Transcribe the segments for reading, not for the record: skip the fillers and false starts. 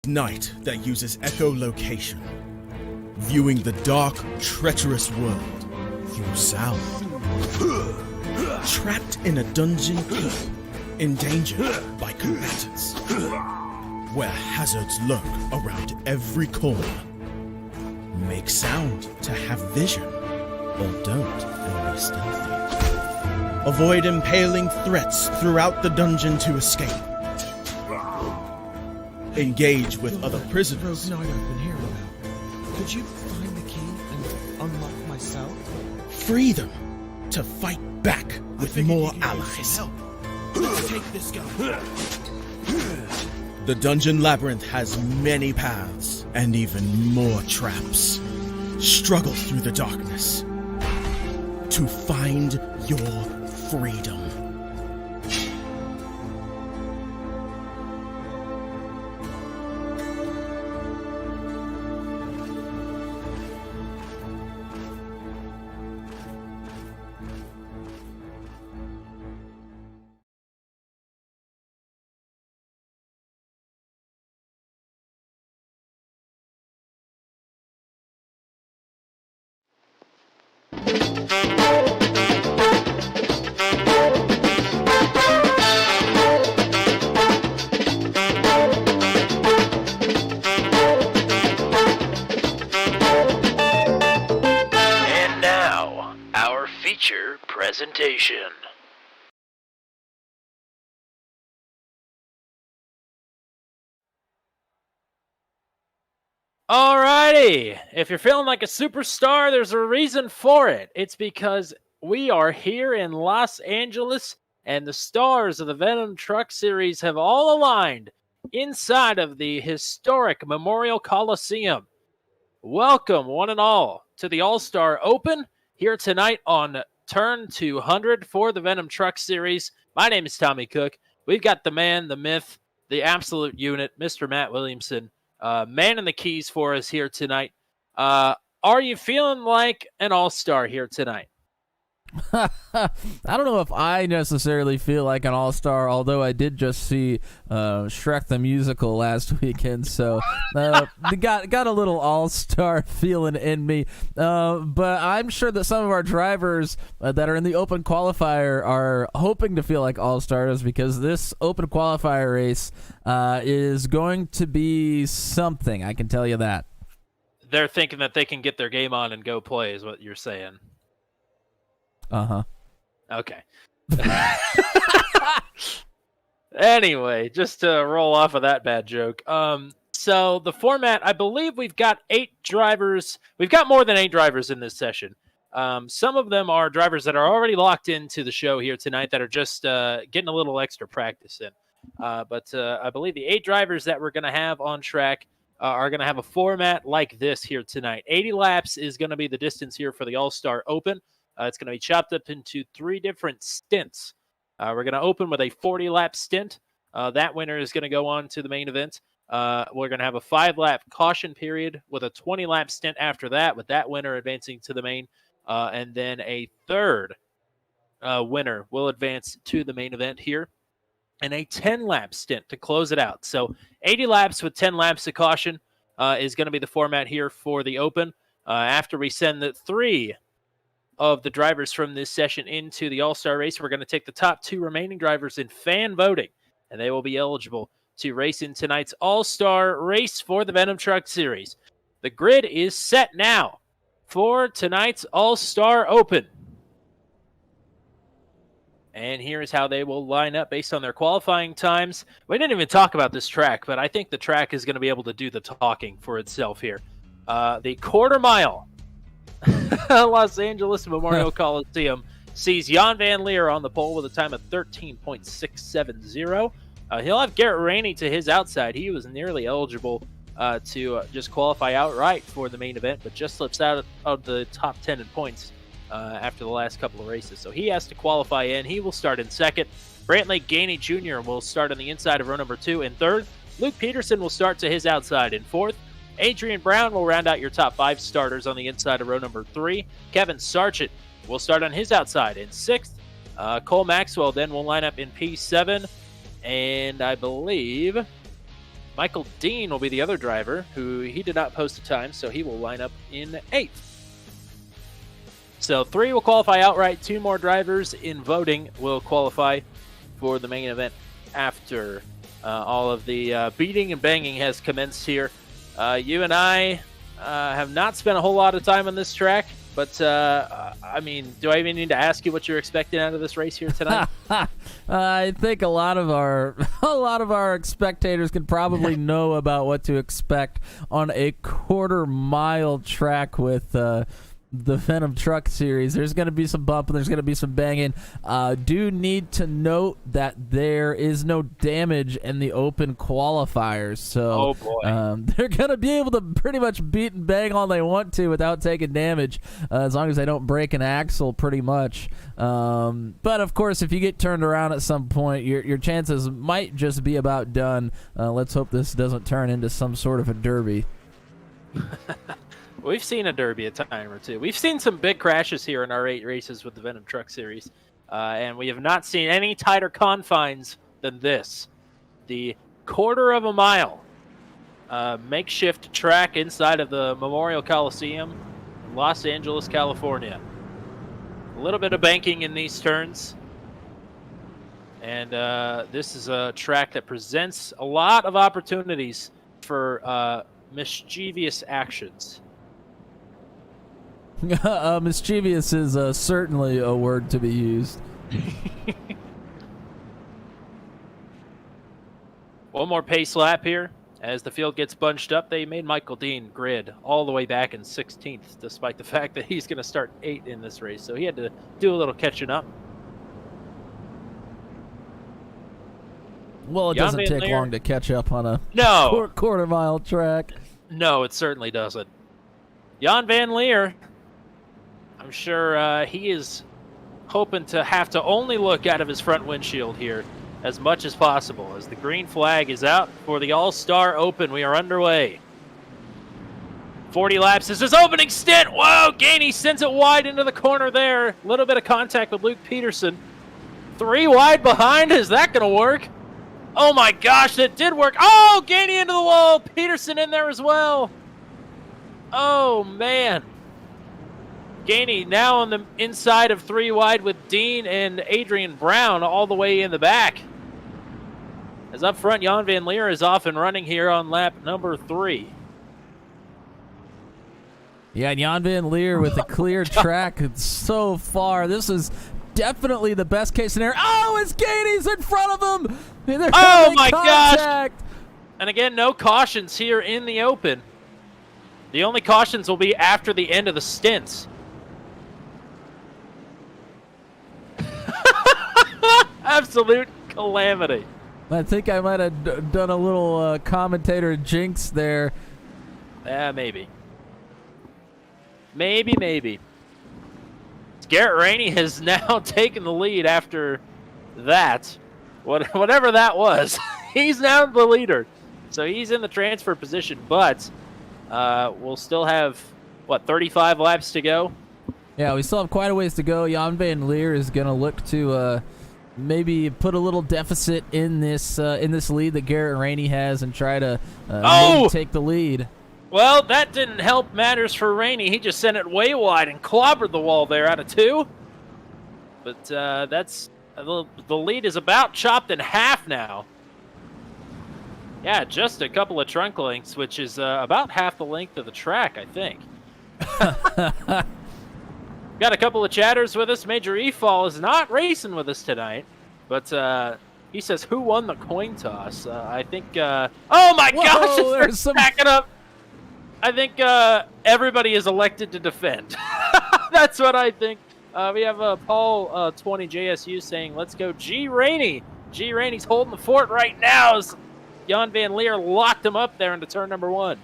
Night that uses echolocation, viewing the dark, treacherous world through sound. Trapped in a dungeon keep, endangered by combatants, where hazards lurk around every corner. Make sound to have vision, or don't and be stealthy. Avoid impaling threats throughout the dungeon to escape. Engage with other prisoners. Rogue Knight I've been hearing about. Could you find the key and unlock my cell? Free them to fight back with more allies. Let's take this guy. The Dungeon Labyrinth has many paths and even more traps. Struggle through the darkness to find your freedom. Presentation. Alrighty, if you're feeling like a superstar, there's a reason for it. It's because we are here in Los Angeles, and the stars of the Venom Truck Series have all aligned inside of the historic Memorial Coliseum. Welcome, one and all, to the All-Star Open here tonight on Turn 200 for the Venom Truck Series. My name is Tommy Cook. We've got the man, the myth, the absolute unit, Mr. Matt Williamson, man in the keys for us here tonight. Are you feeling like an all-star here tonight? I don't know if I necessarily feel like an all-star, although I did just see Shrek the Musical last weekend, so got a little all-star feeling in me. But I'm sure that some of our drivers that are in the open qualifier are hoping to feel like all-stars, because this open qualifier race is going to be something, I can tell you that. They're thinking that they can get their game on and go play, is what you're saying. Uh-huh. Okay. Anyway, just to roll off of that bad joke. So the format, I believe we've got 8 drivers. We've got more than 8 drivers in this session. Some of them are drivers that are already locked into the show here tonight that are just getting a little extra practice in. But I believe the 8 drivers that we're going to have on track are going to have a format like this here tonight. 80 laps is going to be the distance here for the All-Star Open. It's going to be chopped up into 3 different stints. We're going to open with a 40-lap stint. That winner is going to go on to the main event. We're going to have a 5-lap caution period with a 20-lap stint after that, with that winner advancing to the main. And then a third winner will advance to the main event here. And a 10-lap stint to close it out. So 80 laps with 10 laps of caution is going to be the format here for the Open. After we send the 3 of the drivers from this session into the All-Star race, we're going to take the top 2 remaining drivers in fan voting, and they will be eligible to race in tonight's All-Star race for the Venom Truck Series. The grid is set now for tonight's All-Star Open. And here's how they will line up based on their qualifying times. We didn't even talk about this track, but I think the track is going to be able to do the talking for itself here. The quarter mile Los Angeles Memorial Coliseum sees Jan Van Leer on the pole with a time of 13.670. He'll have Garrett Rainey to his outside. He was nearly eligible to just qualify outright for the main event, but just slips out of the top 10 in points after the last couple of races. So he has to qualify in. He will start in second. Brantley Gainey Jr. will start on the inside of row number 2 in third. Luke Peterson will start to his outside in fourth. Adrian Brown will round out your top 5 starters on the inside of row number 3. Kevin Sargent will start on his outside in 6th. Cole Maxwell then will line up in P7. And I believe Michael Dean will be the other driver, who he did not post a time, so he will line up in 8th. So 3 will qualify outright. 2 more drivers in voting will qualify for the main event after all of the beating and banging has commenced here. You and I have not spent a whole lot of time on this track, but I mean, do I even need to ask you what you're expecting out of this race here tonight? I think a lot of our spectators can probably know about what to expect on a quarter-mile track with the Venom Truck Series. There's going to be some bump and there's going to be some banging. Do need to note that there is no damage in the open qualifiers, so they're going to be able to pretty much beat and bang all they want to without taking damage, as long as they don't break an axle, pretty much. But of course, if you get turned around at some point, your chances might just be about done. Let's hope this doesn't turn into some sort of a derby. We've seen a derby a time or two. We've seen some big crashes here in our 8 races with the Venom Truck Series, and we have not seen any tighter confines than this. The quarter of a mile makeshift track inside of the Memorial Coliseum in Los Angeles, California. A little bit of banking in these turns, and this is a track that presents a lot of opportunities for mischievous actions. Mischievous is certainly a word to be used. One more pace lap here. As the field gets bunched up, they made Michael Dean grid all the way back in 16th, despite the fact that he's going to start 8th in this race. So he had to do a little catching up. Well, it doesn't take long to catch up on a quarter-mile track. No, it certainly doesn't. Jan Van Leer, I'm sure he is hoping to have to only look out of his front windshield here as much as possible. As the green flag is out for the All-Star Open, we are underway. 40 laps is his opening stint. Whoa, Gainey sends it wide into the corner there. A little bit of contact with Luke Peterson. 3 wide behind. Is that going to work? Oh my gosh, that did work. Oh, Gainey into the wall. Peterson in there as well. Oh, man. Gainey now on the inside of 3 wide with Dean and Adrian Brown all the way in the back. As up front, Jan Van Leer is off and running here on lap number 3. Yeah, Jan Van Leer with a clear track so far. This is definitely the best case scenario. Oh, it's Gainey's in front of him. Oh, my gosh. And again, no cautions here in the open. The only cautions will be after the end of the stints. Absolute calamity. I think I might have done a little commentator jinx there. Yeah, maybe. Maybe. Garrett Rainey has now taken the lead after that. Whatever that was. He's now the leader. So he's in the transfer position, but we'll still have, 35 laps to go? Yeah, we still have quite a ways to go. Jan Van Leer is going to look to maybe put a little deficit in this lead that Garrett Rainey has and try to maybe take the lead. Well, that didn't help matters for Rainey. He just sent it way wide and clobbered the wall there out of 2. But that's the lead is about chopped in half now. Yeah, just a couple of trunk lengths, which is about half the length of the track, I think. Got a couple of chatters with us. Major E-Fall is not racing with us tonight, but he says, who won the coin toss? I think, oh my gosh, it's backing up. I think everybody is elected to defend. That's what I think. We have Paul 20 JSU saying, let's go G Rainey. G Rainey's holding the fort right now as Jan Van Leer locked him up there into turn number 1.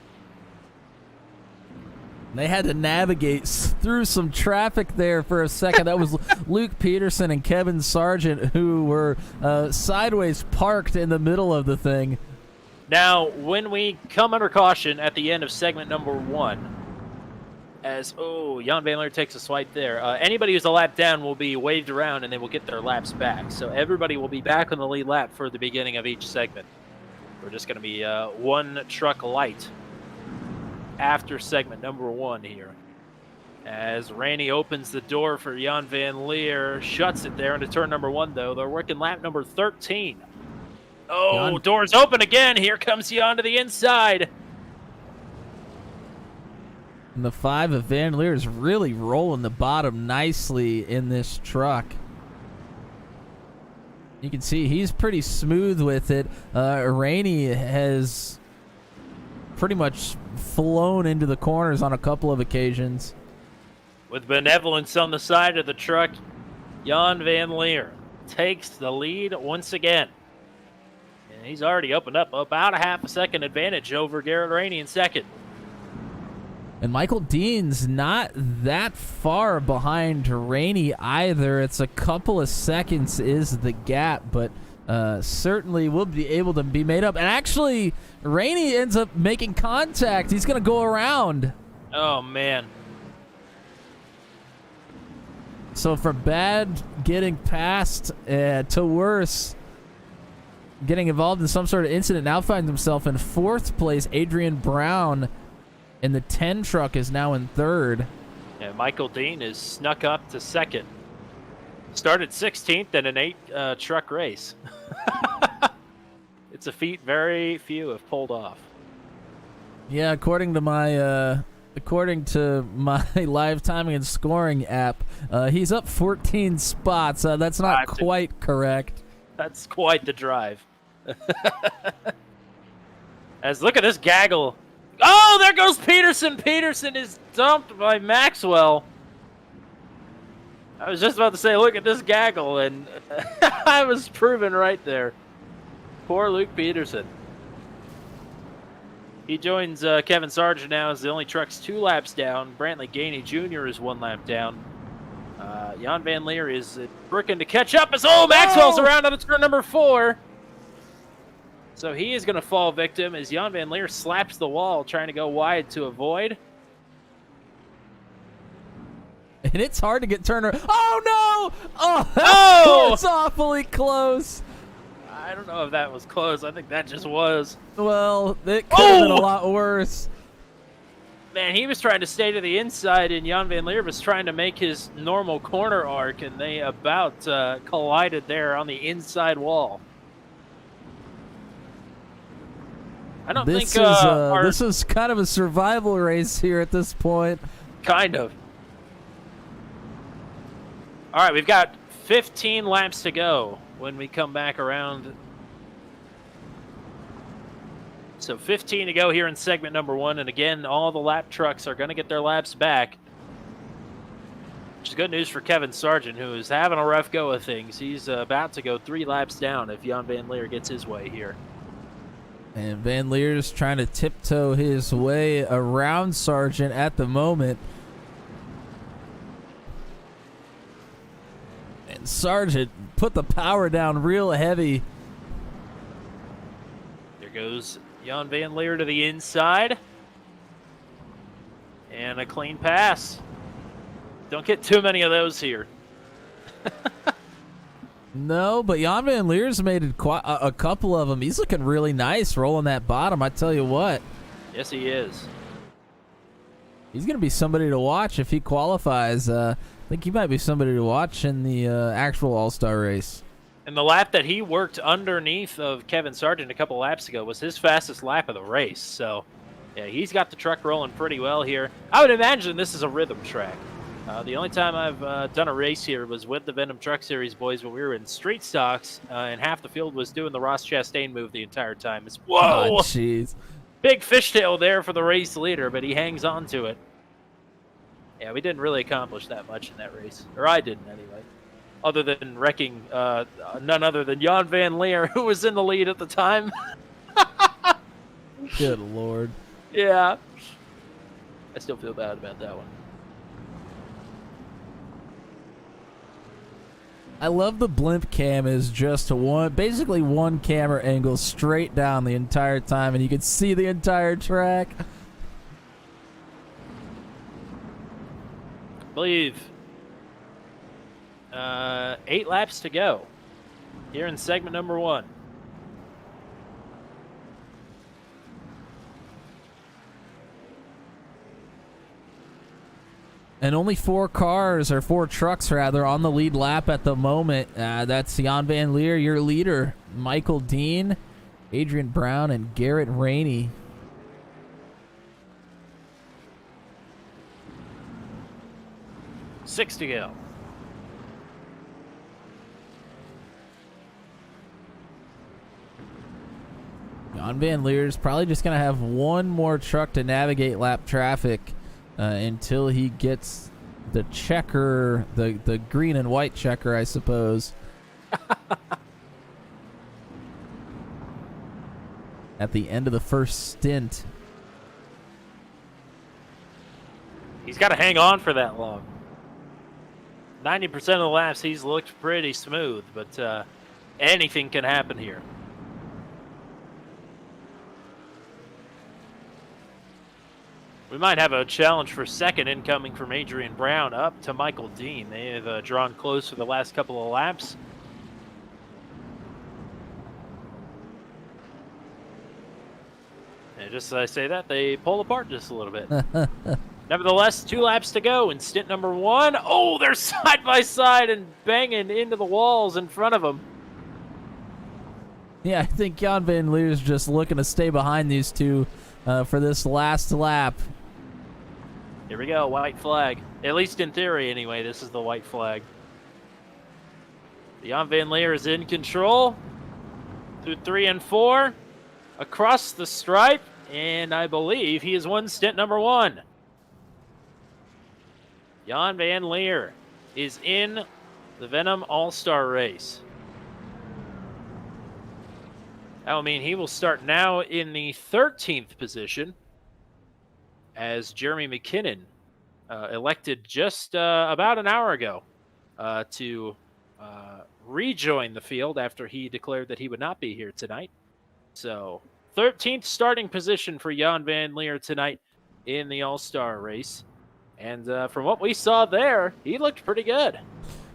They had to navigate through some traffic there for a second. That was Luke Peterson and Kevin Sargent, who were sideways parked in the middle of the thing. Now, when we come under caution at the end of segment number 1, as, Jan Van Leer takes a swipe there. Anybody who's a lap down will be waved around and they will get their laps back. So everybody will be back on the lead lap for the beginning of each segment. We're just going to be one truck light after segment number 1 here. As Rainey opens the door for Jan Van Leer, shuts it there into turn number 1, though. They're working lap number 13. Oh, Jan. doors open again. Here comes Jan to the inside. And the 5 of Van Leer is really rolling the bottom nicely in this truck. You can see he's pretty smooth with it. Rainey has pretty much flown into the corners on a couple of occasions. With benevolence on the side of the truck, Jan Van Leer takes the lead once again. And he's already opened up about a half a second advantage over Garrett Rainey in second. And Michael Dean's not that far behind Rainey either. It's a couple of seconds is the gap, but certainly will be able to be made up. And actually, Rainey ends up making contact. He's going to go around. Oh, man. So from bad getting past to worse, getting involved in some sort of incident, now finds himself in 4th place. Adrian Brown in the 10 truck is now in 3rd. And Michael Dean is snuck up to 2nd. Started 16th in an 8 truck race. It's a feat very few have pulled off. Yeah, according to my live timing and scoring app, he's up 14 spots. That's not quite correct. That's quite the drive. As look at this gaggle. Oh, there goes Peterson. Peterson is dumped by Maxwell. I was just about to say, look at this gaggle, and I was proven right there. Poor Luke Peterson. He joins Kevin Sargent now as the only truck's 2 laps down. Brantley Gainey Jr. is 1 lap down. Jan Van Leer is working to catch up as Maxwell's around on turn number 4. So he is going to fall victim as Jan Van Leer slaps the wall trying to go wide to avoid. And it's hard to get Turner. Oh, no! Oh, Oh! It's awfully close. I don't know if that was close. I think that just was. Well, it could have been a lot worse. Man, he was trying to stay to the inside, and Jan Van Leer was trying to make his normal corner arc, and they about collided there on the inside wall. I don't think this is kind of a survival race here at this point. Kind of. All right, we've got 15 laps to go when we come back around. So 15 to go here in segment number 1. And again, all the lap trucks are going to get their laps back. Which is good news for Kevin Sargent, who is having a rough go of things. He's about to go 3 laps down if Jan Van Leer gets his way here. And Van Leer's trying to tiptoe his way around Sargent at the moment. And Sargent put the power down real heavy. There goes Jan Van Leer to the inside. And a clean pass. Don't get too many of those here. No, but Jan Van Leer's made a couple of them. He's looking really nice rolling that bottom, I tell you what. Yes, he is. He's going to be somebody to watch if he qualifies. I think he might be somebody to watch in the actual All-Star race. And the lap that he worked underneath of Kevin Sargent a couple laps ago was his fastest lap of the race. So, yeah, he's got the truck rolling pretty well here. I would imagine this is a rhythm track. The only time I've done a race here was with the Venom Truck Series boys when we were in street stocks, and half the field was doing the Ross Chastain move the entire time. It's, whoa! Jeez. Big fishtail there for the race leader, but he hangs on to it. Yeah, we didn't really accomplish that much in that race. Or I didn't, anyway. Other than wrecking none other than Jan Van Leer, who was in the lead at the time. Good Lord. Yeah. I still feel bad about that one. I love the blimp cam is just basically one camera angle straight down the entire time, and you can see the entire track. I believe 8 laps to go here in segment number 1. And only 4 cars, or 4 trucks rather, on the lead lap at the moment. That's Jan Van Leer, your leader. Michael Dean, Adrian Brown, and Garrett Rainey. Six to go. Jan Van Leer's probably just going to have one more truck to navigate lap traffic until he gets the checker, the green and white checker, I suppose. At the end of the first stint. He's got to hang on for that long. 90% of the laps, he's looked pretty smooth, but anything can happen here. We might have a challenge for second incoming from Adrian Brown up to Michael Dean. They have drawn close for the last couple of laps. And just as I say that, they pull apart just a little bit. Nevertheless, 2 laps to go in stint number 1. Oh, they're side by side and banging into the walls in front of them. Yeah, I think Jan Van Leer's just looking to stay behind these two for this last lap. Here we go, white flag. At least in theory, anyway, this is the white flag. Jan Van Leer is in control through 3 and 4, across the stripe, and I believe he has won stint number 1. Jan Van Leer is in the Venom All-Star race. That will mean he will start now in the 13th position, as Jeremy McKinnon elected just about an hour ago to rejoin the field after he declared that he would not be here tonight. So 13th starting position for Jan Van Leer tonight in the All-Star race. And from what we saw there, he looked pretty good.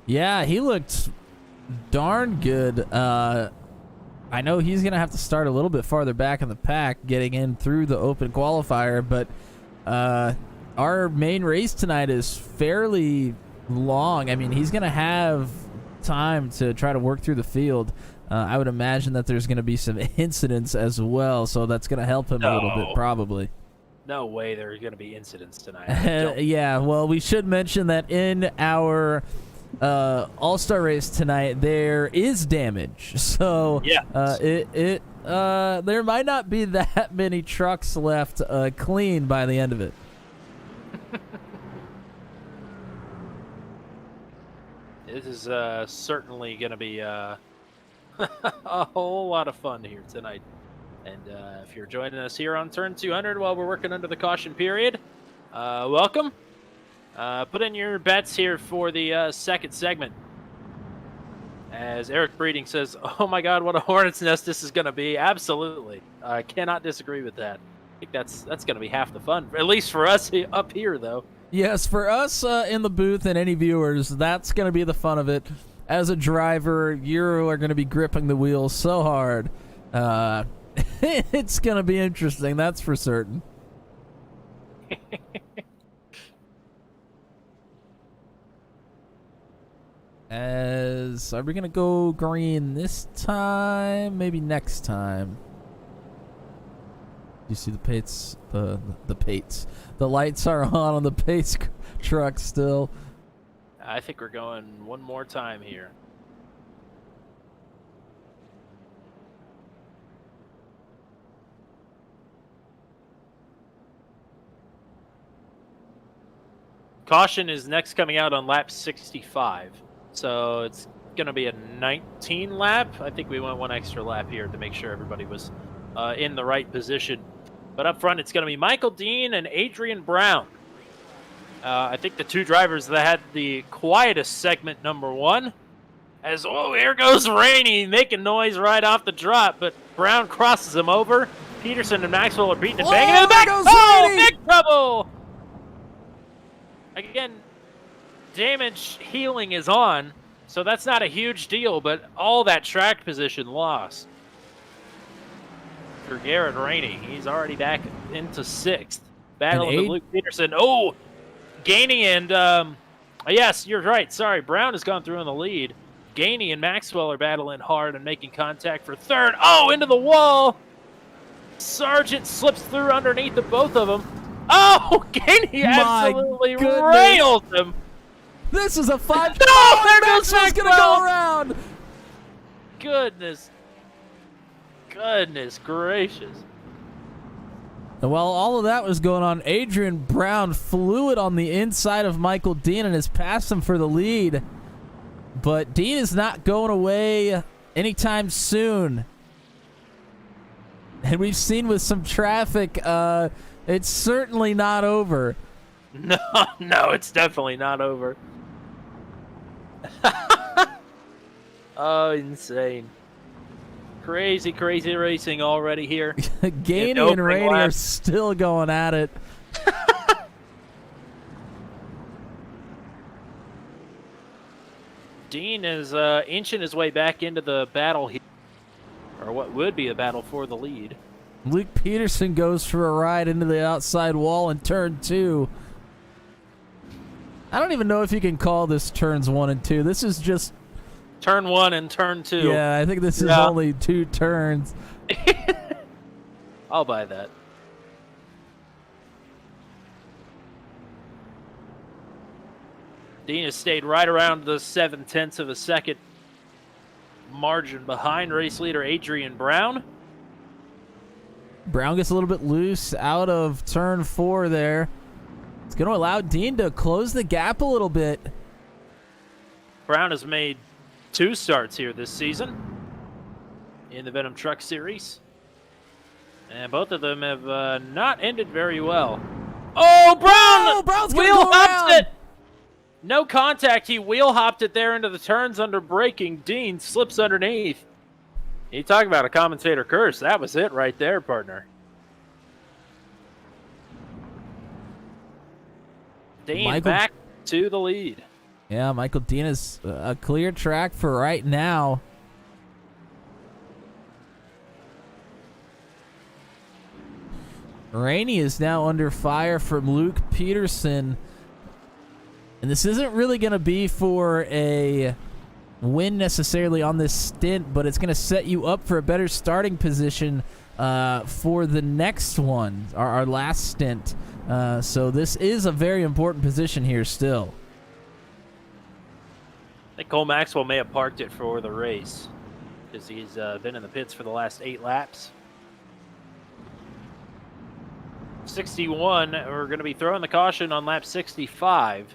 Yeah, he looked darn good. I know he's going to have to start a little bit farther back in the pack, getting in through the open qualifier, but our main race tonight is fairly long. I mean, he's going to have time to try to work through the field. I would imagine that there's going to be some incidents as well, so that's going to help him a little bit, probably. No way there are going to be incidents tonight. Yeah, well, we should mention that in our All-Star race tonight, there is damage. So yeah, there might not be that many trucks left clean by the end of it. This is certainly going to be a whole lot of fun here tonight. And if you're joining us here on Turn 200 while we're working under the caution period, welcome. Put in your bets here for the second segment. As Eric Breeding says, oh my God, what a hornet's nest this is going to be. Absolutely. I cannot disagree with that. I think that's going to be half the fun, at least for us up here, though. Yes, for us in the booth and any viewers, that's going to be the fun of it. As a driver, you are going to be gripping the wheels so hard. It's going to be interesting, that's for certain. Are we going to go green this time? Maybe next time. You see the Pates, the Pates. The lights are on the Pates truck still. I think we're going one more time here. Caution is next coming out on lap 65. So it's going to be a 19 lap. I think we went one extra lap here to make sure everybody was in the right position. But up front, it's going to be Michael Dean and Adrian Brown. I think the two drivers that had the quietest segment, number one. As, oh, here goes Rainey, making noise right off the drop. But Brown crosses him over. Peterson and Maxwell are beating and banging in the back. Oh, Rainey! big trouble! Again, damage healing is on, so that's not a huge deal, but all that track position lost. For Garrett Rainey, he's already back into 6th. Battling with Luke Peterson. Oh, Gainey and yes, you're right. Sorry, Brown has gone through in the lead. Gainey and Maxwell are battling hard and making contact for third. Oh, into the wall. Sargent slips through underneath the both of them. Oh, Gainey My absolutely goodness. rails him. This is a 5. No, there goes Maxwell's gonna Maxwell. go around. Goodness gracious. And while all of that was going on, Adrian Brown flew it on the inside of Michael Dean and has passed him for the lead. But Dean is not going away anytime soon. And we've seen with some traffic, it's certainly not over. No, it's definitely not over. Oh, insane. Crazy racing already here. Gainey and Rainey are still going at it. Dean is inching his way back into the battle here, or what would be a battle for the lead. Luke Peterson goes for a ride into the outside wall in turn 2. I don't even know if you can call this turns 1 and 2. This is just turn 1 and turn 2. Yeah, I think this is only 2 turns. I'll buy that. Dean has stayed right around the 0.7 of a second margin behind race leader Adrian Brown. Brown gets a little bit loose out of turn 4 there. It's going to allow Dean to close the gap a little bit. Brown has made 2 starts here this season in the Venom Truck Series. And both of them have not ended very well. Oh, Brown! Oh, Brown's gonna wheel go hopped around. it! No contact. He wheel hopped it there into the turns under braking. Dean slips underneath. You talk about a commentator curse. That was it right there, partner. Dean back to the lead. Yeah, Michael Dean is a clear track for right now. Rainey is now under fire from Luke Peterson. And this isn't really going to be for a win necessarily on this stint, but it's going to set you up for a better starting position for the next one, our last stint. So this is a very important position here still. I think Cole Maxwell may have parked it for the race because he's been in the pits for the last 8 laps. 61, we're going to be throwing the caution on lap 65.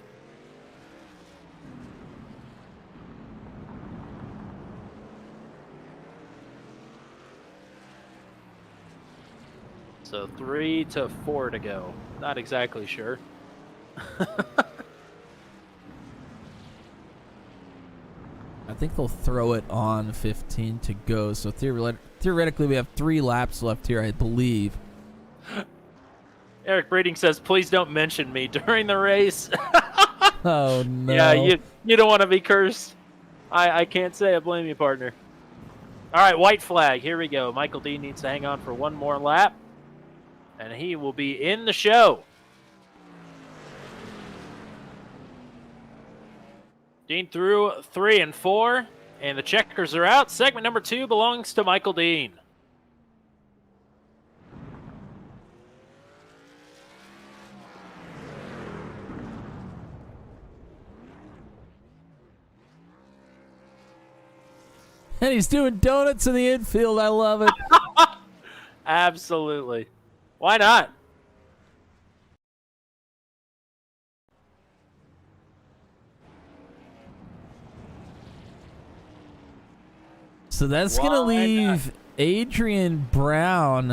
So 3 to 4 to go. Not exactly sure. I think they'll throw it on 15 to go. So theoretically, we have 3 laps left here, I believe. Eric Breeding says, please don't mention me during the race. Oh, no. Yeah, you don't want to be cursed. I can't say I blame you, partner. All right, white flag. Here we go. Michael Dean needs to hang on for 1 more lap, and he will be in the show. Dean through 3 and 4, and the checkers are out. Segment number 2 belongs to Michael Dean. And he's doing donuts in the infield. I love it. Absolutely. Why not? So that's going to leave Adrian Brown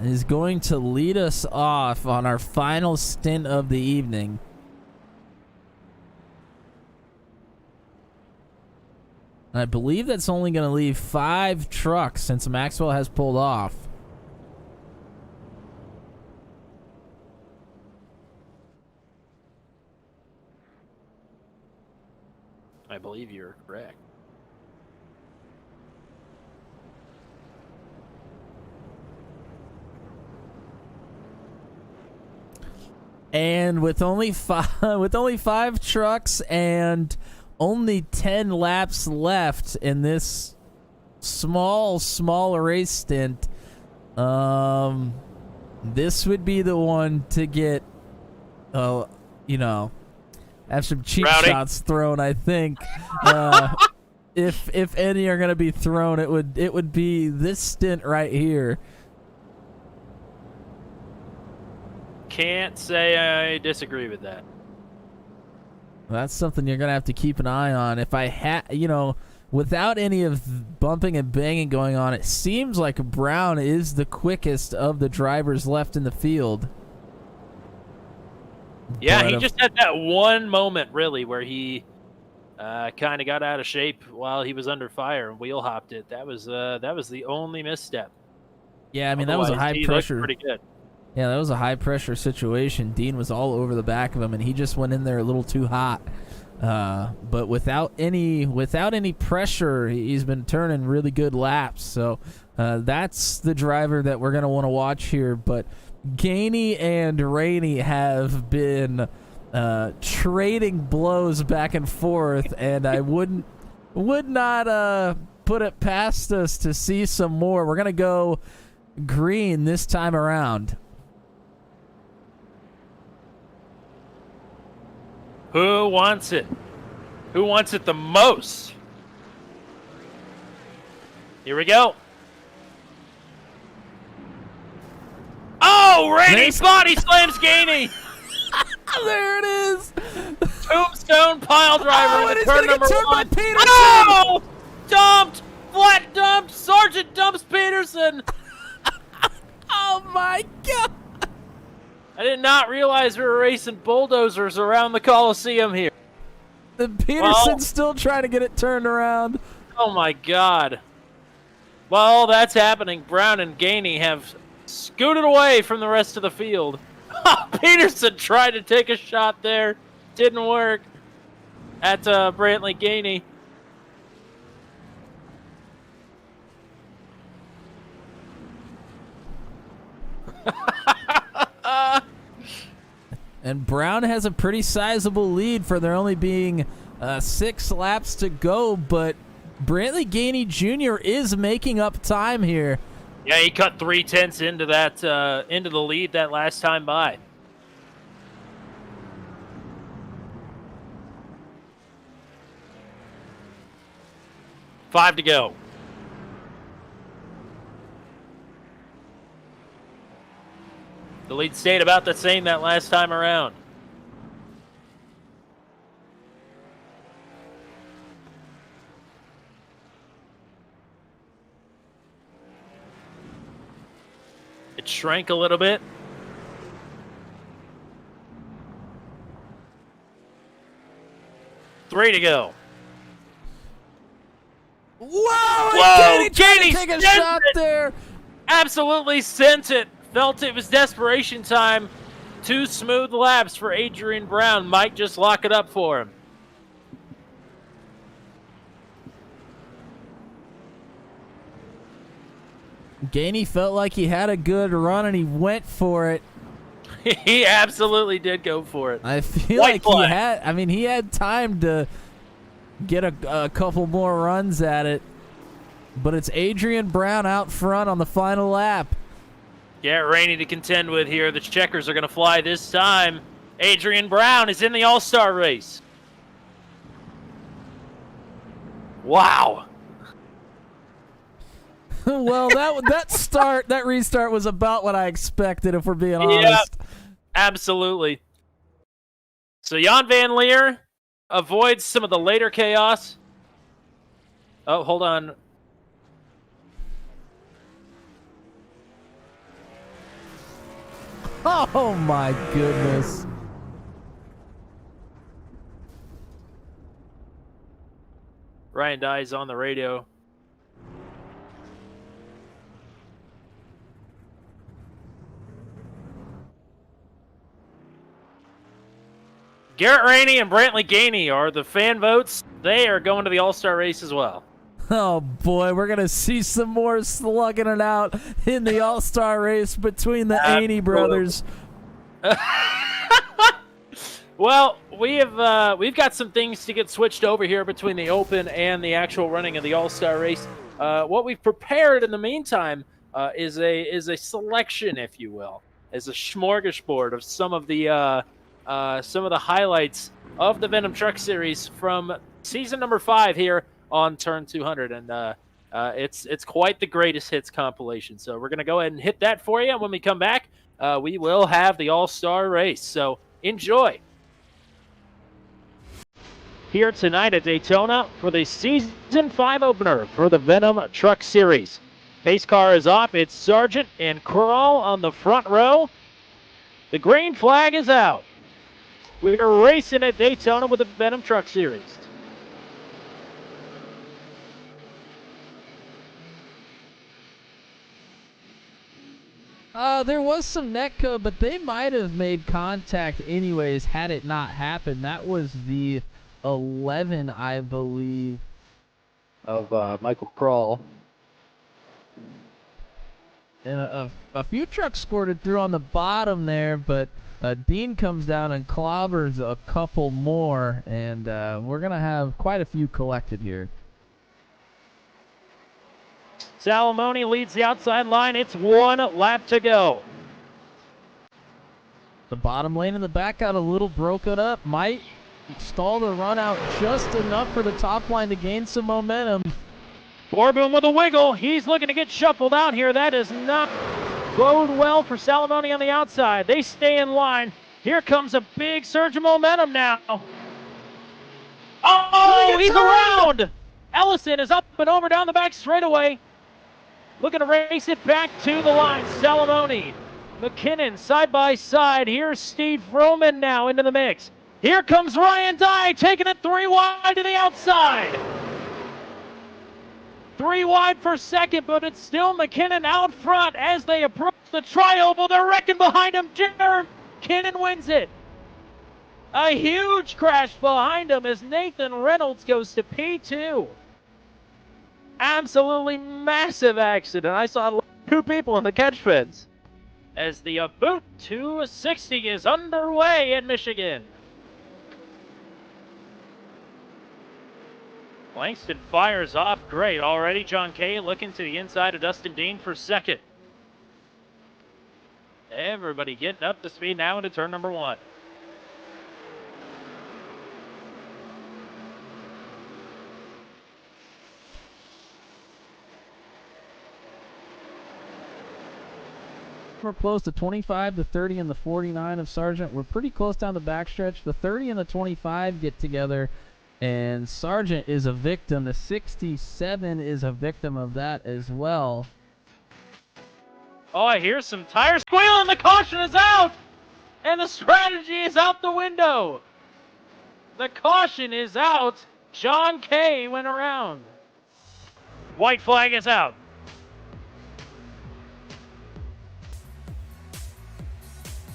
is going to lead us off on our final stint of the evening. And I believe that's only going to leave 5 trucks since Maxwell has pulled off. I believe you're correct. And with only five trucks and only 10 laps left in this small race stint, this would be the one to get, have some cheap Rowdy. shots thrown. I think, if any are going to be thrown, it would be this stint right here. Can't say I disagree with that. That's something you're going to have to keep an eye on. If I had, without any of bumping and banging going on, it seems like Brown is the quickest of the drivers left in the field. Yeah, But he just had that one moment, really, where he kind of got out of shape while he was under fire and wheel hopped it. That was the only misstep. Yeah, I mean, that was a Otherwise, high he pressure. looked pretty good. Yeah, that was a high pressure situation. Dean was all over the back of him, and he just went in there a little too hot. But without any pressure, he's been turning really good laps. So that's the driver that we're gonna want to watch here. But Gainey and Rainey have been trading blows back and forth, and I would not put it past us to see some more. We're gonna go green this time around. Who wants it? Who wants it the most? Here we go. Oh, Rainey's body slams Gainey. There it is. Tombstone pile driver Oh, and in it's turn gonna get number turned by 1. Peterson. Oh! Dumped! Flat dumped! Sergeant dumps Peterson! Oh my God. I did not realize we were racing bulldozers around the Coliseum here. And Peterson's Well- still trying to get it turned around. Oh my God. Well, that's happening. Brown and Gainey have scooted away from the rest of the field. Peterson tried to take a shot there. Didn't work. At Brantley Gainey. And Brown has a pretty sizable lead for there only being 6 laps to go, but Brantley Gainey Jr. is making up time here. Yeah, he cut 3/10 into that into the lead that last time by. Five to go. The lead stayed about the same that last time around. It shrank a little bit. Three to go. Whoa! Gainey Trying to take a sent shot it. there. Absolutely sent it. Felt it was desperation time. 2 smooth laps for Adrian Brown. Might just lock it up for him. Gainey felt like he had a good run and he went for it. He absolutely did go for it. I feel White like flag. he had time to get a couple more runs at it. But it's Adrian Brown out front on the final lap. Yeah, Rainey to contend with here. The checkers are going to fly this time. Adrian Brown is in the All-Star race. Wow. Well, that restart was about what I expected, if we're being honest. Absolutely. So Jan Van Leer avoids some of the later chaos. Oh, hold on. Oh my goodness. Ryan Dye's on the radio. Garrett Rainey and Brantley Gainey are the fan votes. They are going to the All-Star race as well. Oh boy, we're gonna see some more slugging it out in the All-Star race between the Aney brothers. Well, we've got some things to get switched over here between the Open and the actual running of the All-Star race. What we've prepared in the meantime is a selection, if you will, is a smorgasbord of some of the highlights of the Venom Truck Series from season number 5 here on Turn 200, and it's quite the greatest hits compilation. So we're gonna go ahead and hit that for you, and when we come back, we will have the All-Star race. So enjoy. Here tonight at Daytona for the Season 5 opener for the Venom Truck Series. Pace car is off. It's Sargent and Crawl on the front row. The green flag is out. We're racing at Daytona with the Venom Truck Series. There was some netcode, but they might have made contact anyways had it not happened. That was the 11, I believe, Of Michael Crawl. and a few trucks squirted through on the bottom there, but Dean comes down and clobbers a couple more, and we're gonna have quite a few collected here. Salamone leads the outside line. It's 1 lap to go. The bottom lane in the back got a little broken up. Might stall the run out just enough for the top line to gain some momentum. Borboom with a wiggle. He's looking to get shuffled out here. That does not bode well for Salamone on the outside. They stay in line. Here comes a big surge of momentum now. Oh, he's around. Ellison is up and over down the back straightaway. Looking to race it back to the line. Salamone, McKinnon side by side. Here's Steve Froman now into the mix. Here comes Ryan Dye taking it 3 wide to the outside. 3 wide for second, but it's still McKinnon out front as they approach the tri-oval. They're wrecking behind him. Jared McKinnon wins it. A huge crash behind him as Nathan Reynolds goes to P2. Absolutely massive accident. I saw 2 people in the catch fence as the Boot 260 is underway in Michigan. Langston fires off great already. John Kay looking to the inside of Dustin Dean for second. Everybody getting up to speed now into turn number 1. We're close to 25, the 30, and the 49 of Sargent. We're pretty close down the backstretch. The 30 and the 25 get together, and Sargent is a victim. The 67 is a victim of that as well. Oh, I hear some tires squealing. The caution is out, and the strategy is out the window. The caution is out. John Kay went around. White flag is out.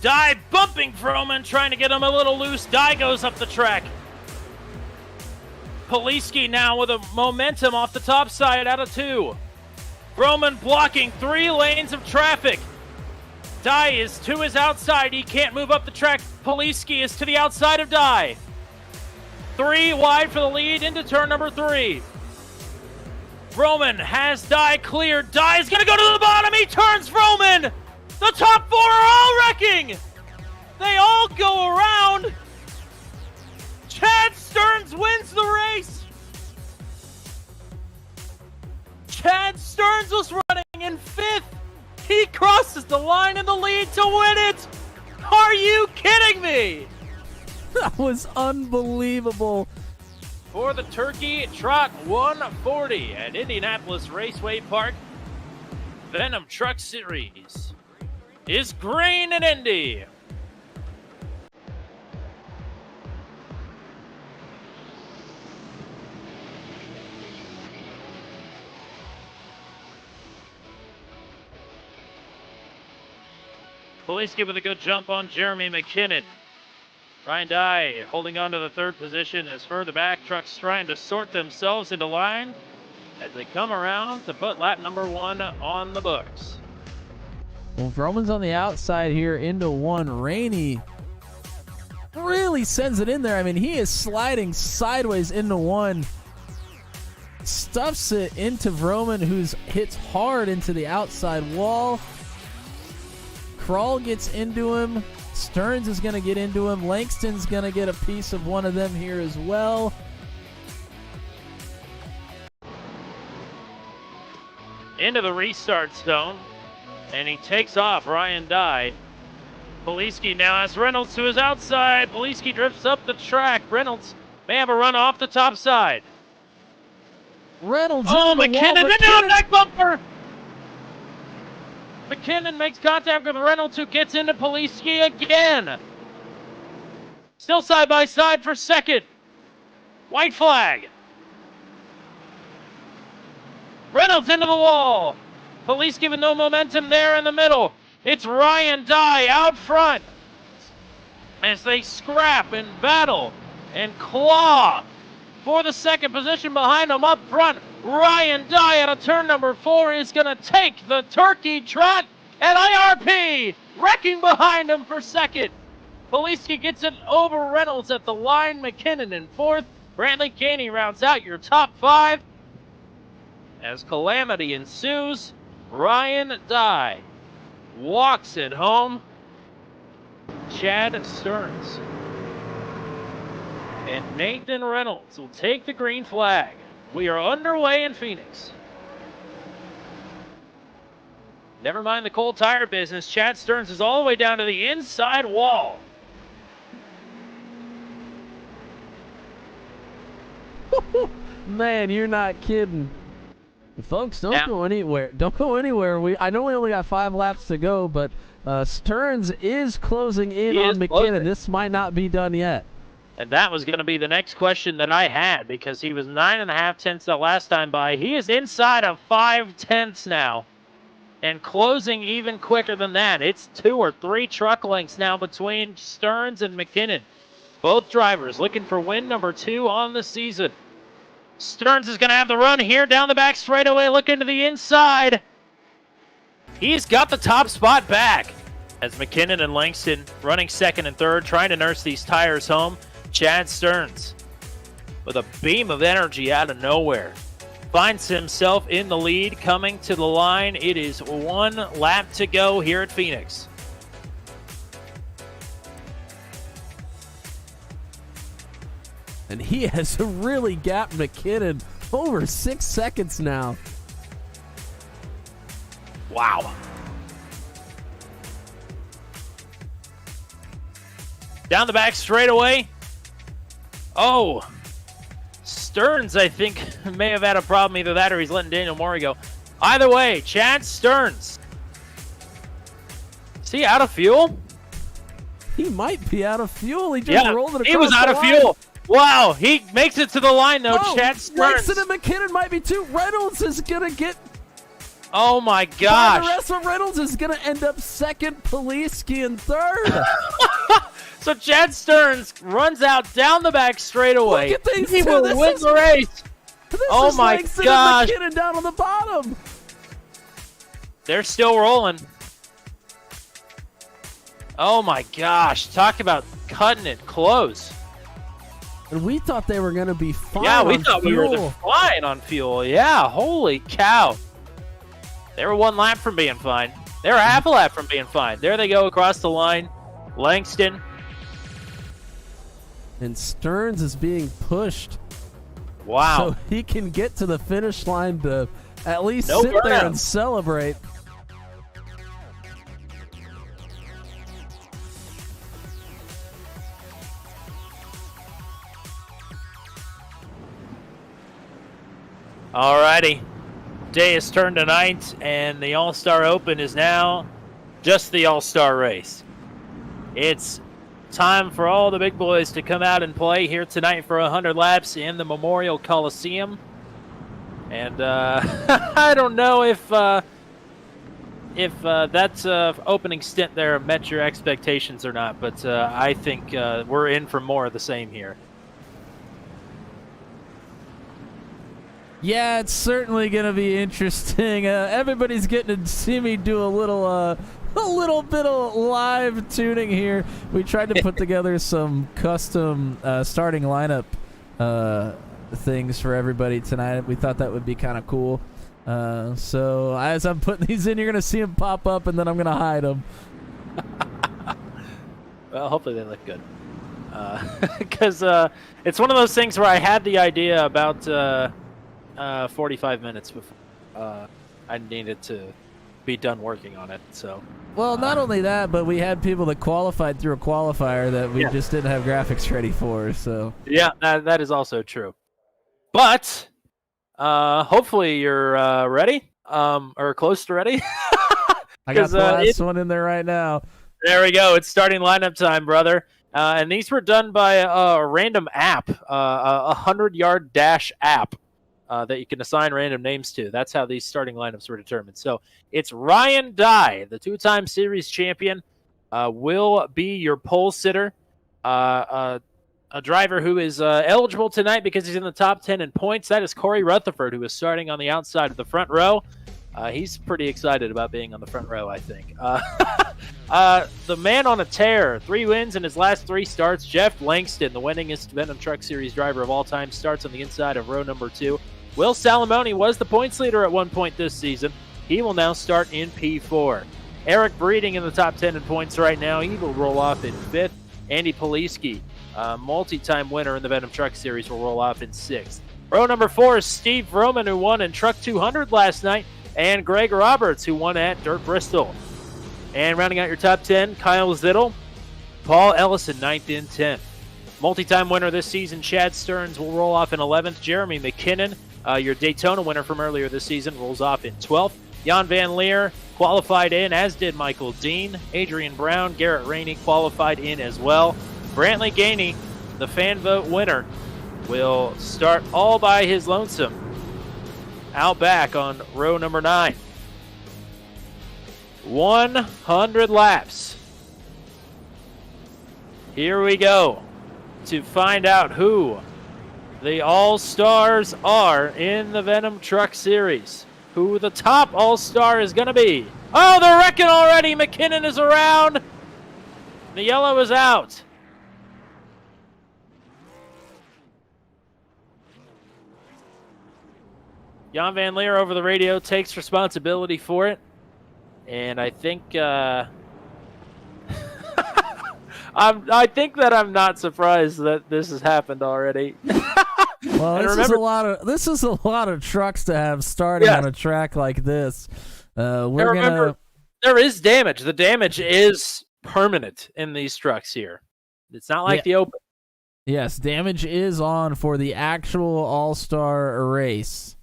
Dye bumping Froman, trying to get him a little loose. Dye goes up the track. Poliski now with a momentum off the top side out of 2. Froman blocking 3 lanes of traffic. Dye is to his outside. He can't move up the track. Poliski is to the outside of Dye. 3 wide for the lead into turn number 3. Froman has Dye cleared. Dye is going to go to the bottom. He turns Froman. The top 4 are all wrecking. They all go around. Chad Stearns wins the race. Chad Stearns was running in 5th. He crosses the line in the lead to win it. Are you kidding me? That was unbelievable. For the Turkey Trot 140 at Indianapolis Raceway Park, Venom Truck Series is green in Indy. Poliski with a good jump on Jeremy McKinnon. Ryan Dye holding on to the 3rd position as further back trucks trying to sort themselves into line as they come around to put lap number 1 on the books. Well, Roman's on the outside here into 1. Rainey really sends it in there. I mean, he is sliding sideways into one. Stuffs it into Vroman, who's hits hard into the outside wall. Kral gets into him. Stearns is going to get into him. Langston's going to get a piece of one of them here as well. Into the restart zone, and he takes off. Ryan Dye. Poliski now has Reynolds to his outside. Poliski drifts up the track. Reynolds may have a run off the top side. Reynolds. Oh, McKinnon into a neck bumper! McKinnon makes contact with Reynolds, who gets into Poliski again. Still side by side for second. White flag. Reynolds into the wall. Poliski with no momentum there in the middle. It's Ryan Dye out front as they scrap and battle and claw for the second position behind him up front. Ryan Dye out of turn number 4 is going to take the turkey trot, and IRP wrecking behind him for second. Poliski gets it over Reynolds at the line. McKinnon in 4th. Brantley Caney rounds out your top 5. As calamity ensues, Ryan Dye walks it home. Chad Stearns and Nathan Reynolds will take the green flag. We are underway in Phoenix. Never mind the cold tire business. Chad Stearns is all the way down to the inside wall. Man, you're not kidding. Folks, don't go anywhere. Don't go anywhere. I know we only got 5 laps to go, but Stearns is closing in on McKinnon. Closing. This might not be done yet. And that was going to be the next question that I had, because he was 9.5 tenths the last time by. He is inside of 5 tenths now and closing even quicker than that. It's 2 or 3 truck lengths now between Stearns and McKinnon. Both drivers looking for win number 2 on the season. Stearns is going to have the run here down the back straightaway, looking to the inside. He's got the top spot back as McKinnon and Langston running 2nd and 3rd, trying to nurse these tires home. Chad Stearns, with a beam of energy out of nowhere, finds himself in the lead, coming to the line. It is 1 lap to go here at Phoenix. And he has really gapped McKinnon over 6 seconds now. Wow. Down the back straightaway. Oh, Stearns, I think, may have had a problem. Either that or he's letting Daniel Morey go. Either way, Chad Stearns. Is he out of fuel? He might be out of fuel. He just rolled it across he was out the of line. fuel. Wow, he makes it to the line, though. Oh, Chad Stearns. Langston and McKinnon might be too. Reynolds is going to get... Oh, my The gosh. rest of Reynolds is going to end up 2nd, Poliski in 3rd. So Chad Stearns runs out down the back straightaway. Look at these He two. will This win is- the race. This Oh is my Langston gosh. and McKinnon down on the bottom. They're still rolling. Oh, my gosh. Talk about cutting it close. And we thought they were going to be fine. Yeah, we on thought we were fuel. fine on fuel. Yeah, holy cow. They were 1 lap from being fine. They were half a lap from being fine. There they go across the line. Langston. And Stearns is being pushed. Wow. So he can get to the finish line to at least No sit there burnout. and celebrate. Alrighty. Day has turned to night, and the All-Star Open is now just the All-Star race. It's time for all the big boys to come out and play here tonight for 100 laps in the Memorial Coliseum. And I don't know if that opening stint there met your expectations or not, but I think we're in for more of the same here. Yeah, it's certainly gonna be interesting. Everybody's getting to see me do a little bit of live tuning here. We tried to put together some custom starting lineup things for everybody tonight. We thought that would be kind of cool. So as I'm putting these in, you're gonna see them pop up, and then I'm gonna hide them. Well, hopefully they look good. Because it's one of those things where I had the idea about 45 minutes before I needed to be done working on it. So. Well, not only that, but we had people that qualified through a qualifier that we just didn't have graphics ready for. So. Yeah, that is also true. But hopefully you're ready, or close to ready. I got the last one in there right now. There we go. It's starting lineup time, brother. And these were done by a random app, a 100-yard dash app that you can assign random names to. That's how these starting lineups were determined. So it's Ryan Dye, the two-time series champion, will be your pole sitter. A driver who is eligible tonight because he's in the top 10 in points. That is Corey Rutherford, who is starting on the outside of the front row. He's pretty excited about being on the front row, I think. The man on a tear, 3 wins in his last 3 starts. Jeff Langston, the winningest Venom Truck Series driver of all time, starts on the inside of row number 2. Will Salamone was the points leader at one point this season. He will now start in P4. Eric Breeding in the top 10 in points right now. He will roll off in 5th. Andy Poliski, multi-time winner in the Venom Truck Series, will roll off in 6th. Row number 4 is Steve Vroman, who won in Truck 200 last night, and Greg Roberts, who won at Dirt Bristol. And rounding out your top 10, Kyle Zittel, Paul Ellison, 9th and 10th. Multi-time winner this season, Chad Stearns, will roll off in 11th. Jeremy McKinnon, your Daytona winner from earlier this season, rolls off in 12th. Jan Van Leer qualified in, as did Michael Dean. Adrian Brown, Garrett Rainey qualified in as well. Brantley Gainey, the fan vote winner, will start all by his lonesome out back on row number 9. 100 laps. Here we go to find out who the All-Stars are in the Venom Truck Series. Who the top All-Star is going to be. Oh, they're wrecking already. McKinnon is around. The yellow is out. Jan Van Leer over the radio takes responsibility for it. And I think I think that I'm not surprised that this has happened already. Well, this is a lot of trucks to have starting on a track like this. There is damage. The damage is permanent in these trucks here. It's not like the open. Yes, damage is on for the actual All-Star race.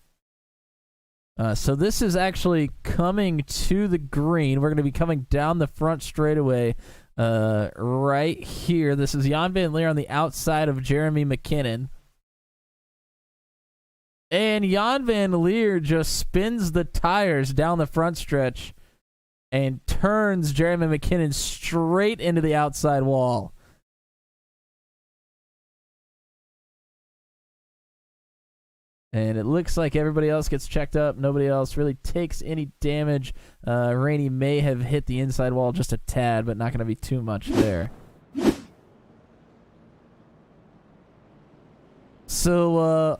So this is actually coming to the green. We're going to be coming down the front straightaway right here. This is Jan Van Leer on the outside of Jeremy McKinnon. And Jan Van Leer just spins the tires down the front stretch and turns Jeremy McKinnon straight into the outside wall. And it looks like everybody else gets checked up. Nobody else really takes any damage. Rainey may have hit the inside wall just a tad, but not going to be too much there. So,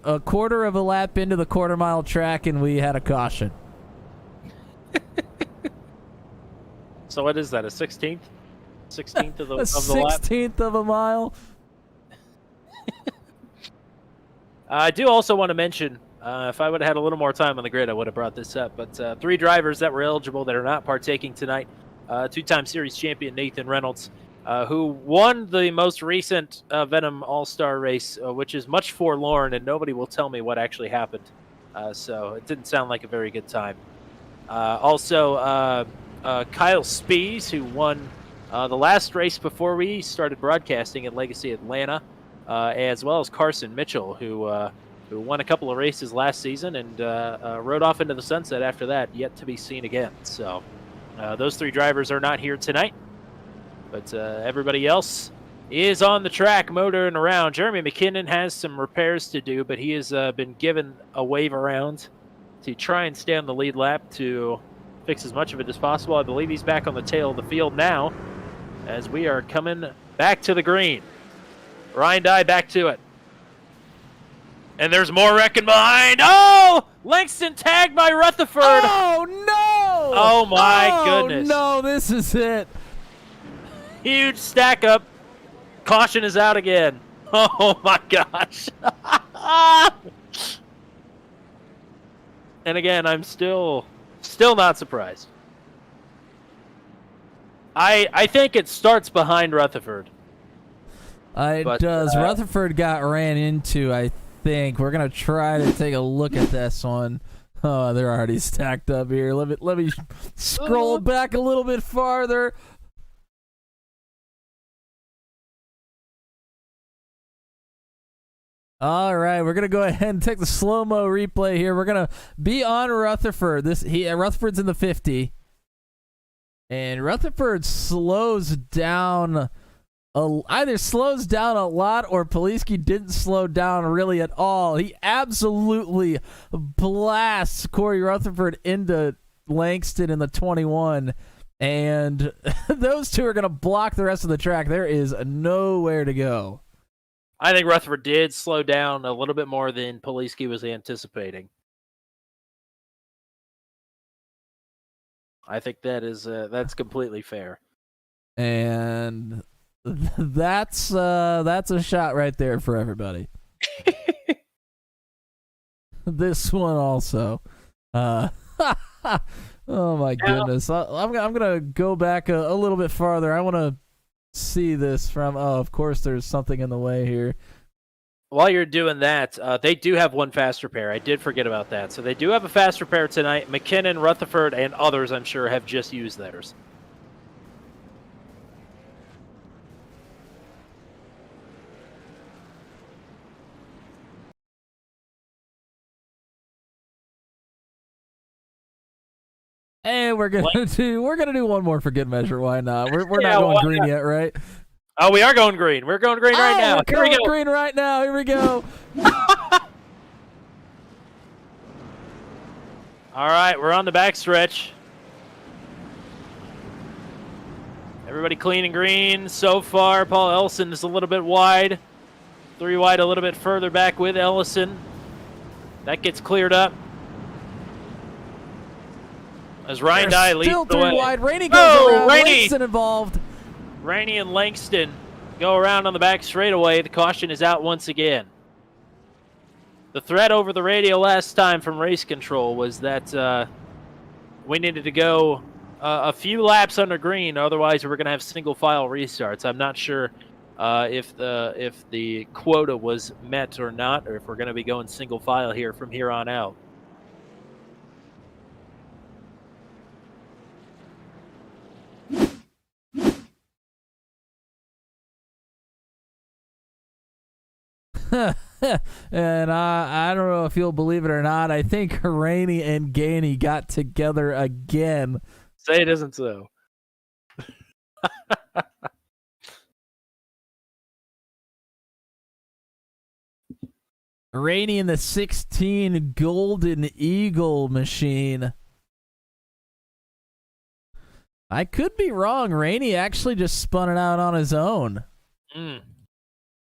a quarter of a lap into the quarter-mile track, and we had a caution. So what is that, a 16th? 16th of the lap? 16th of a mile? I do also want to mention, if I would have had a little more time on the grid, I would have brought this up, but 3 drivers that were eligible that are not partaking tonight. 2-time series champion Nathan Reynolds, who won the most recent Venom All-Star race, which is much forlorn, and nobody will tell me what actually happened. So it didn't sound like a very good time. Also, Kyle Spees, who won the last race before we started broadcasting at Legacy Atlanta, as well as Carson Mitchell, who won a couple of races last season and rode off into the sunset after that, yet to be seen again. So those 3 drivers are not here tonight, but everybody else He is on the track motoring around. Jeremy McKinnon has some repairs to do, but he has been given a wave around to try and stay on the lead lap to fix as much of it as possible. I believe he's back on the tail of the field now as we are coming back to the green. Ryan Dye back to it. And there's more wrecking behind. Oh! Langston tagged by Rutherford. Oh, no! Oh, my goodness. No, this is it. Huge stack up. Caution is out again. Oh, my gosh. And again, I'm still not surprised. I think it starts behind Rutherford. It does. Rutherford got ran into, I think. We're going to try to take a look at this one. Oh, they're already stacked up here. Let me scroll back a little bit farther. All right, we're gonna go ahead and take the slow-mo replay here. We're gonna be on Rutherford. Rutherford's in the 50, and Rutherford slows down. Either slows down a lot, or Poliski didn't slow down really at all. He absolutely blasts Corey Rutherford into Langston in the 21, and those two are gonna block the rest of the track. There is nowhere to go. I think Rutherford did slow down a little bit more than Poliski was anticipating. I think that's completely fair. And that's a shot right there for everybody. This one also. Oh my goodness! I'm gonna go back a little bit farther. I want to see this from. Oh, of course, there's something in the way here. While you're doing that, they do have one fast repair. I did forget about that. So they do have a fast repair tonight. McKinnon, Rutherford, and others, I'm sure, have just used theirs. And we're gonna do one more for good measure. Why not? We're not going green yet, right? Oh, we are going green. We're going green right now. We're going green right now. Here we go. All right, we're on the back stretch. Everybody clean and green so far. Paul Ellison is a little bit wide. 3 wide, a little bit further back with Ellison. That gets cleared up. As Ryan Dye leads still the 3 way. wide. Rainey goes around. Rainey! Langston involved. Rainey and Langston go around on the back straightaway. The caution is out once again. The threat over the radio last time from race control was that we needed to go a few laps under green, otherwise we were going to have single file restarts. I'm not sure if the quota was met or not, or if we're going to be going single file here from here on out. And I don't know if you'll believe it or not. I think Rainey and Gainey got together again. Say it isn't so. Rainey in the 16 Golden Eagle machine. I could be wrong. Rainey actually just spun it out on his own.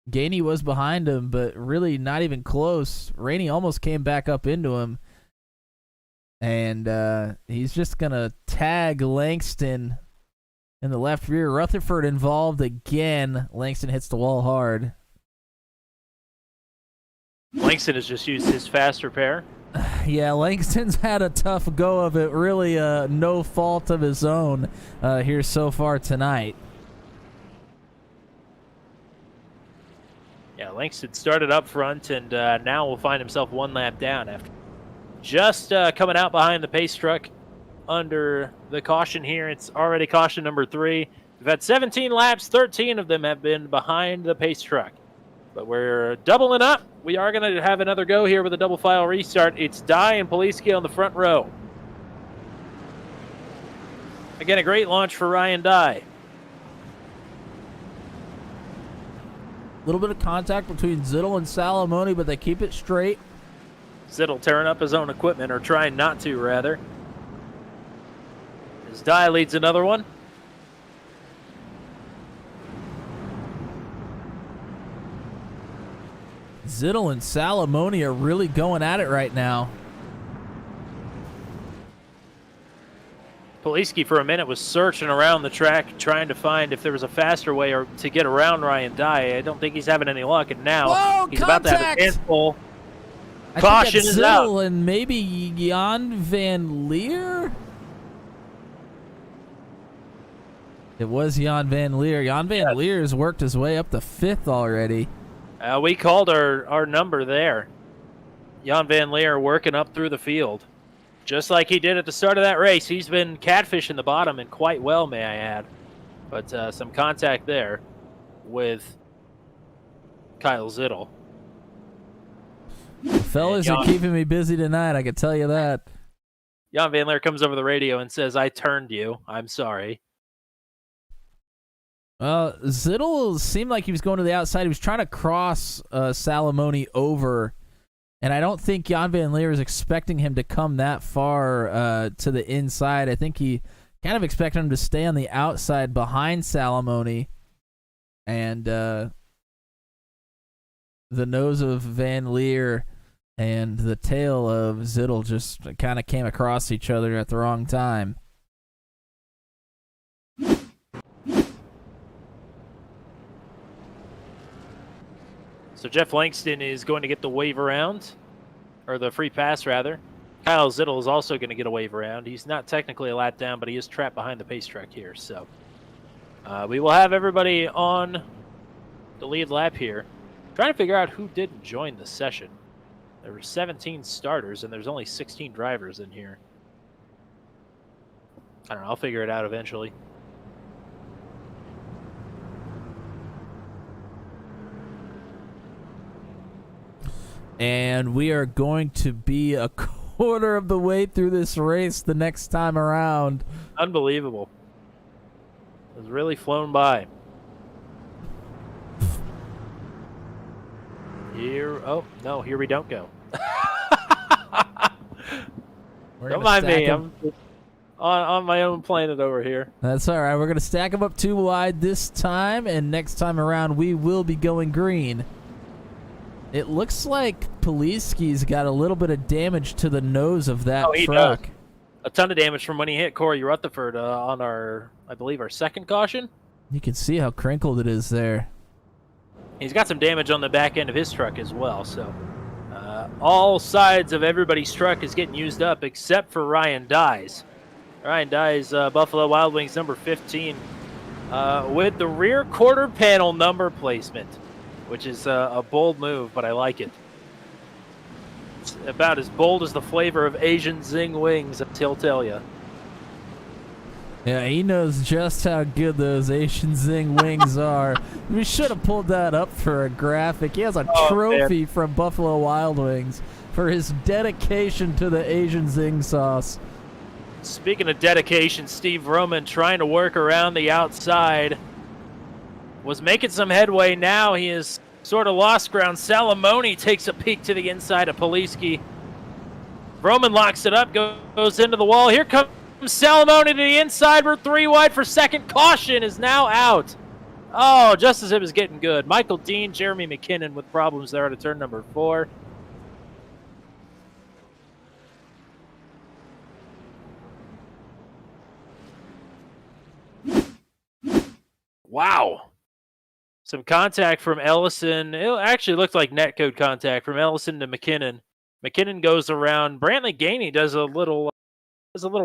Gainey was behind him, but really not even close. Rainey almost came back up into him. And he's just going to tag Langston in the left rear. Rutherford involved again. Langston hits the wall hard. Langston has just used his fast repair. Yeah, Langston's had a tough go of it. Really no fault of his own here so far tonight. Yeah, Langston started up front, and now will find himself 1 lap down after just coming out behind the pace truck under the caution here. It's already caution number 3. We've had 17 laps. 13 of them have been behind the pace truck. But we're doubling up. We are going to have another go here with a double file restart. It's Dye and Poliski on the front row. Again, a great launch for Ryan Dye. little bit of contact between Zittel and Salamone, but they keep it straight. Zittel tearing up his own equipment, or trying not to, rather. As Dye leads another one. Zittel and Salamone are really going at it right now. Poliski for a minute was searching around the track, trying to find if there was a faster way or to get around Ryan Dye. I don't think he's having any luck, and now Whoa, he's about to have a contact! handful. I Caution think that's is out. Zittel and maybe Jan Van Leer? It was Jan Van Leer. Jan Van Leer has worked his way up to 5th already. We called our number there. Jan Van Leer working up through the field. Just like he did at the start of that race. He's been catfishing the bottom, and quite well, may I add. But some contact there with Kyle Zittel. The fellas are keeping me busy tonight, I can tell you that. Jan Van Leer comes over the radio and says, "I turned you. I'm sorry." Zittel seemed like he was going to the outside. He was trying to cross Salamone over, and I don't think Jan Van Leer is expecting him to come that far to the inside. I think he kind of expected him to stay on the outside behind Salamone, and the nose of Van Leer and the tail of Zittel just kind of came across each other at the wrong time. So Jeff Langston is going to get the wave around, or the free pass, rather. Kyle Zittel is also going to get a wave around. He's not technically a lap down, but he is trapped behind the pace track here. So we will have everybody on the lead lap here. Trying to figure out who didn't join the session. There were 17 starters, and there's only 16 drivers in here. I don't know. I'll figure it out eventually. And we are going to be a quarter of the way through this race the next time around. Unbelievable. It was really flown by. Here, oh, no, here we don't go. Don't mind me. I'm on my own planet over here. That's all right. We're going to stack them up 2 wide this time, and next time around we will be going green. It looks like Poliski's got a little bit of damage to the nose of that truck. Does. A ton of damage from when he hit Corey Rutherford on our, I believe, our second caution. You can see how crinkled it is there. He's got some damage on the back end of his truck as well. So all sides of everybody's truck is getting used up except for Ryan Dye's. Ryan Dye's Buffalo Wild Wings number 15 with the rear quarter panel number placement, which is a bold move, but I like it. It's about as bold as the flavor of Asian Zing wings, I'll tell you. Yeah, he knows just how good those Asian Zing wings are. We should have pulled that up for a graphic. He has a trophy from Buffalo Wild Wings for his dedication to the Asian Zing sauce. Speaking of dedication, Steve Roman trying to work around the outside. Was making some headway. Now he is sort of lost ground. Salamone takes a peek to the inside of Poliski. Roman locks it up, goes into the wall. Here comes Salamone to the inside. We're 3 wide for second. Caution is now out. Oh, just as it was getting good. Michael Dean, Jeremy McKinnon with problems there at turn number 4. Wow. Some contact from Ellison. It actually looked like netcode contact from Ellison to McKinnon. McKinnon goes around. Brantley Gainey does a little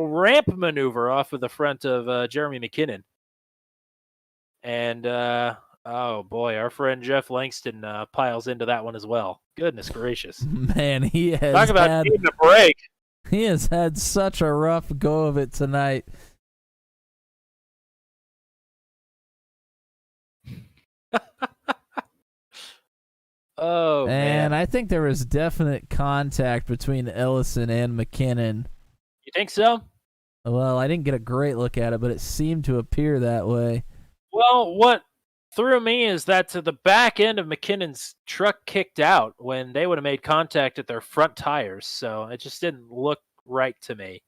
ramp maneuver off of the front of Jeremy McKinnon. And, oh boy, our friend Jeff Langston piles into that one as well. Goodness gracious. Man, he has Talk about needing a break. He has had such a rough go of it tonight. Oh, and man. I think there was definite contact between Ellison and McKinnon. You think so? Well, I didn't get a great look at it, but it seemed to appear that way. Well, what threw me is that to the back end of McKinnon's truck kicked out when they would have made contact at their front tires. So it just didn't look right to me.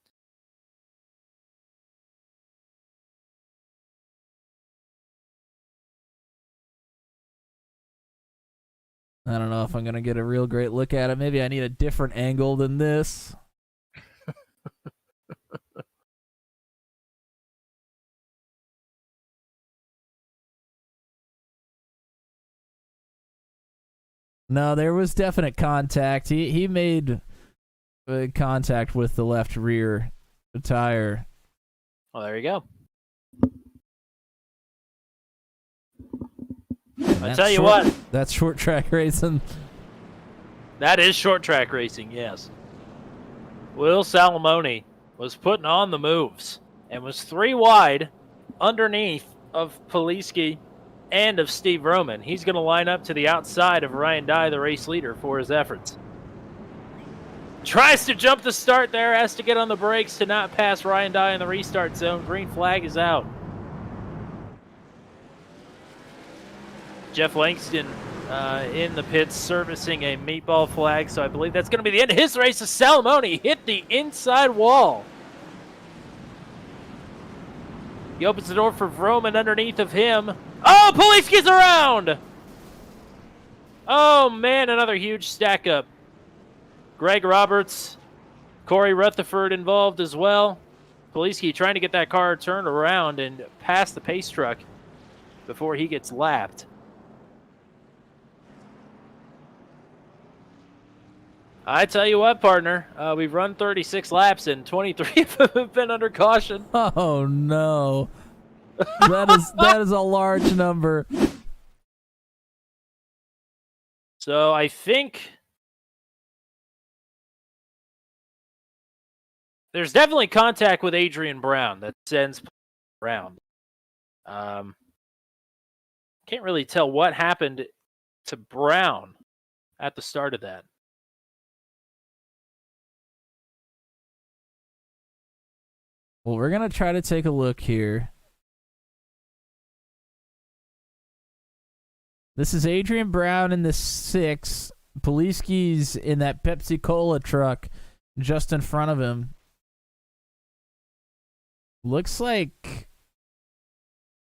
I don't know if I'm going to get a real great look at it. Maybe I need a different angle than this. No, there was definite contact. He made contact with the left rear tire. Well, there you go. I tell you what. That's short track racing. That is short track racing, yes. Will Salamone was putting on the moves and was 3 wide underneath of Poliski and of Steve Roman. He's going to line up to the outside of Ryan Dye, the race leader, for his efforts. Tries to jump the start there, has to get on the brakes to not pass Ryan Dye in the restart zone. Green flag is out. Jeff Langston in the pits servicing a meatball flag, so I believe that's going to be the end of his race as Salamone hit the inside wall. He opens the door for Vroman underneath of him. Oh, Poliski's around! Oh, man, another huge stack up. Greg Roberts, Corey Rutherford involved as well. Poliski trying to get that car turned around and past the pace truck before he gets lapped. I tell you what, partner, we've run 36 laps and 23 of them have been under caution. Oh no, that is a large number. So I think there's definitely contact with Adrian Brown that sends around. Can't really tell what happened to Brown at the start of that. Well, we're going to try to take a look here. This is Adrian Brown in the 6. Poliski's in that Pepsi Cola truck just in front of him. Looks like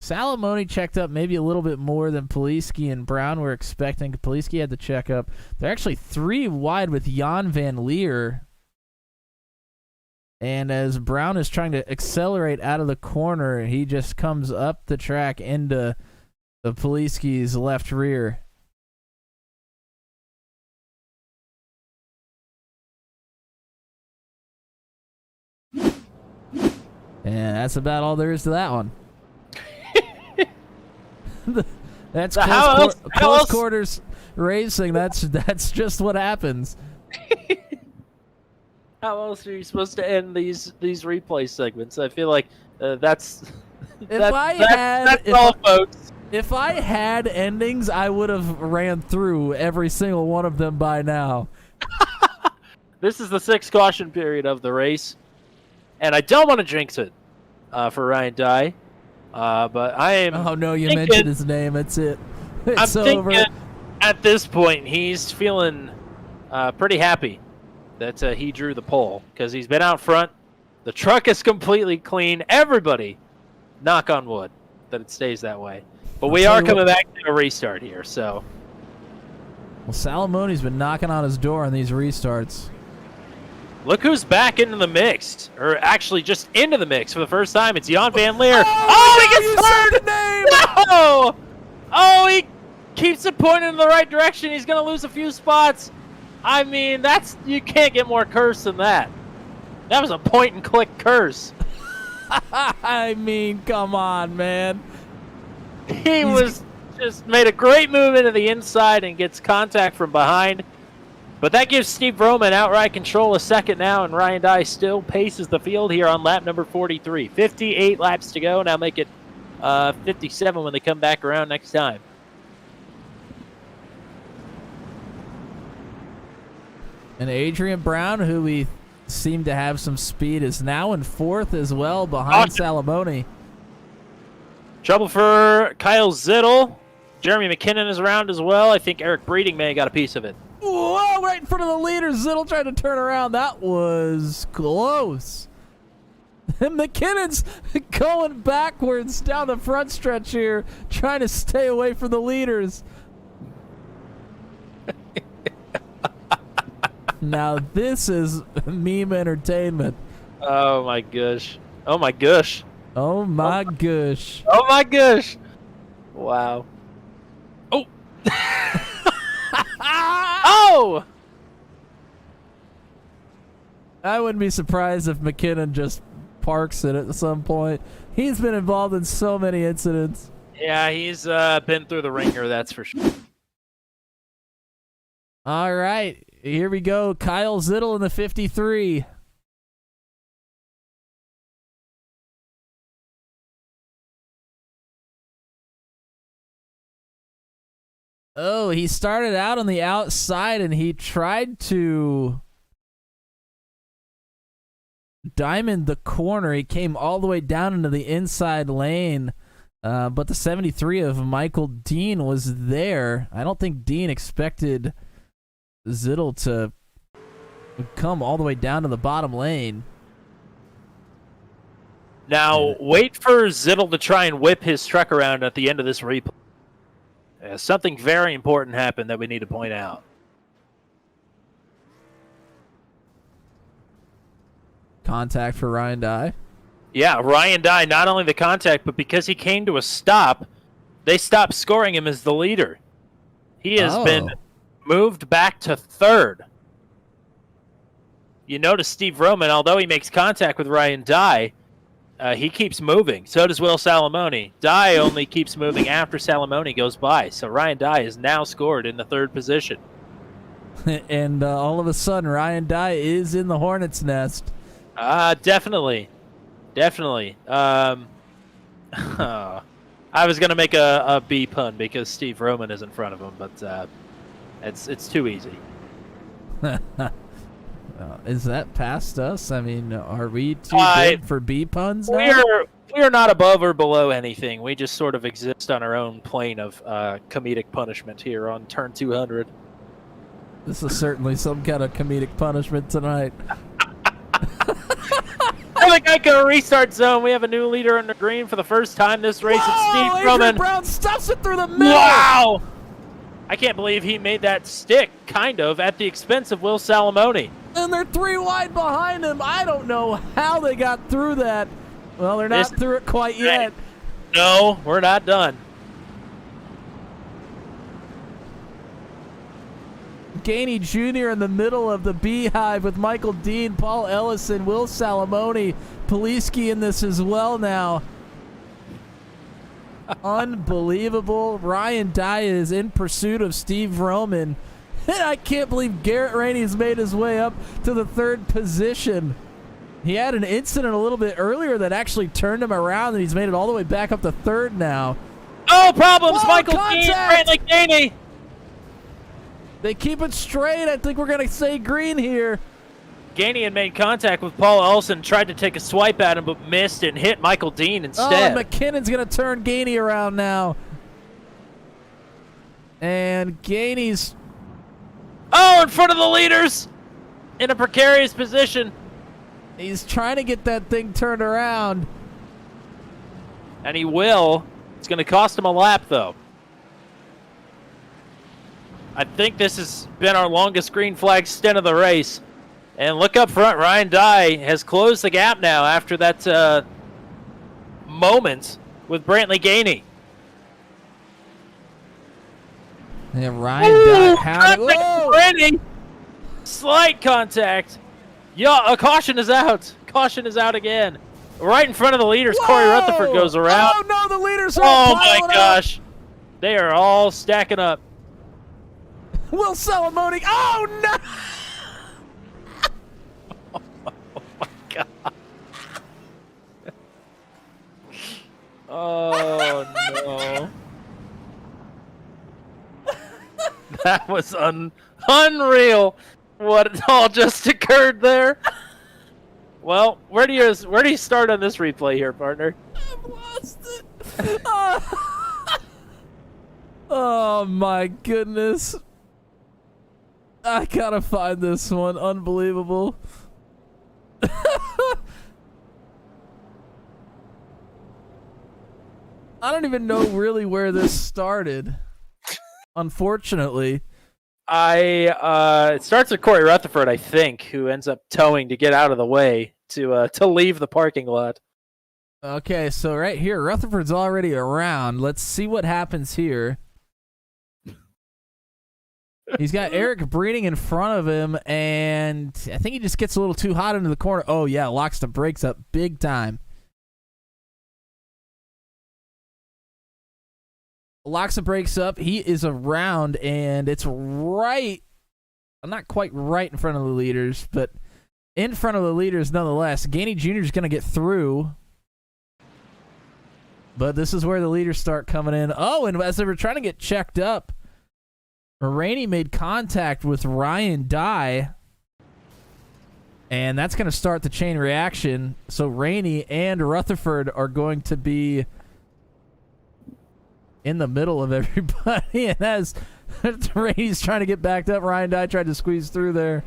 Salamone checked up maybe a little bit more than Poliski and Brown were expecting. Poliski had to check up. They're actually 3 wide with Jan Van Leer. And as Brown is trying to accelerate out of the corner, he just comes up the track into the Poliski's left rear. And that's about all there is to that one. That's close quarters racing. That's just what happens. How else are you supposed to end these replay segments? I feel like that's all, folks. If I had endings, I would have ran through every single one of them by now. This is the 6th caution period of the race, and I don't want to jinx it for Ryan Dye, but I am. Oh no, you mentioned his name. That's it. It's over. At this point, he's feeling pretty happy that he drew the pole because he's been out front. The truck is completely clean. Everybody, knock on wood, that it stays that way. But we are coming back to a restart here, so. Well, Salamone's been knocking on his door on these restarts. Look who's back into the mix, or actually just into the mix for the first time. It's Jan Van Leer. Oh, he gets turned! No! Oh, he keeps it pointing in the right direction. He's going to lose a few spots. I mean, you can't get more curse than that. That was a point-and-click curse. I mean, come on, man. He's just made a great move into the inside and gets contact from behind. But that gives Steve Roman outright control a second now, and Ryan Dye still paces the field here on lap number 43. 58 laps to go. Now make it 57 when they come back around next time. And Adrian Brown, who we seem to have some speed, is now in 4th as well behind Salamone. Trouble for Kyle Zittel Jeremy McKinnon is around as well. I think Eric Breeding may have got a piece of it. Whoa, right in front of the leader. Zittel tried to turn around. That was close. And McKinnon's going backwards down the front stretch here, trying to stay away from the leaders. Now this is meme entertainment. Oh my gosh. Oh my gosh. Oh my gosh. Oh my gosh. Wow. Oh. Oh! I wouldn't be surprised if McKinnon just parks it at some point. He's been involved in so many incidents. Yeah, he's been through the ringer, that's for sure. All right, here we go. Kyle Zittel in the 53. Oh, he started out on the outside and he tried to diamond the corner. He came all the way down into the inside lane, but the 73 of Michael Dean was there. I don't think Dean expected Zittel to come all the way down to the bottom lane. Now, wait for Zittel to try and whip his truck around at the end of this replay. Something very important happened that we need to point out. Contact for Ryan Dye. Yeah, Ryan Dye, not only the contact, but because he came to a stop, they stopped scoring him as the leader. He has been moved back to third. You notice Steve Roman, although he makes contact with Ryan Dye, he keeps moving. So does Will Salamone. Dye only keeps moving after Salamone goes by. So Ryan Dye is now scored in the third position. And all of a sudden, Ryan Dye is in the Hornet's nest. Definitely. Definitely. I was going to make a B pun because Steve Roman is in front of him, but it's too easy. Is that past us? I mean, are we too good for B puns now? We are not above or below anything. We just sort of exist on our own plane of comedic punishment here on turn 200. This is certainly some kind of comedic punishment tonight. I think I can restart zone. We have a new leader on the green for the first time this race. It's Steve Adrian Roman. Brown stuffs it through the middle. Wow! I can't believe he made that stick, kind of, at the expense of Will Salamone. And they're 3 wide behind him. I don't know how they got through that. Well, they're not through it quite yet. No, we're not done. Gainey Jr. in the middle of the beehive with Michael Dean, Paul Ellison, Will Salamone, Poliski in this as well now. Unbelievable. Ryan Dye is in pursuit of Steve Roman. And I can't believe Garrett Rainey's made his way up to the third position. He had an incident a little bit earlier that actually turned him around, and he's made it all the way back up to third now. Oh, problems! Whoa, Michael contact! Dean, Brantley Gainey. They keep it straight. I think we're going to say green here. Gainey had made contact with Paul Ellison, tried to take a swipe at him, but missed and hit Michael Dean instead. Oh, McKinnon's going to turn Gainey around now. And Gainey's... Oh, in front of the leaders! In a precarious position. He's trying to get that thing turned around. And he will. It's going to cost him a lap, though. I think this has been our longest green flag stint of the race. And look up front, Ryan Dye has closed the gap now after that moment with Brantley Gainey. Yeah, Ryan Dye. Brantley! Slight contact. Yeah, a caution is out. Caution is out again. Right in front of the leaders, Whoa! Corey Rutherford goes around. Oh, no, the leaders are Oh, my piling gosh. They are all stacking up. up. Will Salamone. Oh, no! Oh, no. That was unreal what all just occurred there. Well, where do you start on this replay here, partner? I've lost it. Oh my goodness. I gotta find this one. Unbelievable. I don't even know really where this started. Unfortunately. It starts with Corey Rutherford, I think, who ends up towing to get out of the way to leave the parking lot. Okay, so right here, Rutherford's already around. Let's see what happens here. He's got Eric Breeding in front of him, and I think he just gets a little too hot into the corner. Oh, yeah, locks the brakes up big time. Locks the brakes up. He is around, and it's right, not quite right in front of the leaders, but in front of the leaders nonetheless. Gainey Jr. is going to get through. But this is where the leaders start coming in. Oh, and as they were trying to get checked up, Rainey made contact with Ryan Dye. And that's going to start the chain reaction. So Rainey and Rutherford are going to be in the middle of everybody. And as Rainey's trying to get backed up, Ryan Dye tried to squeeze through there.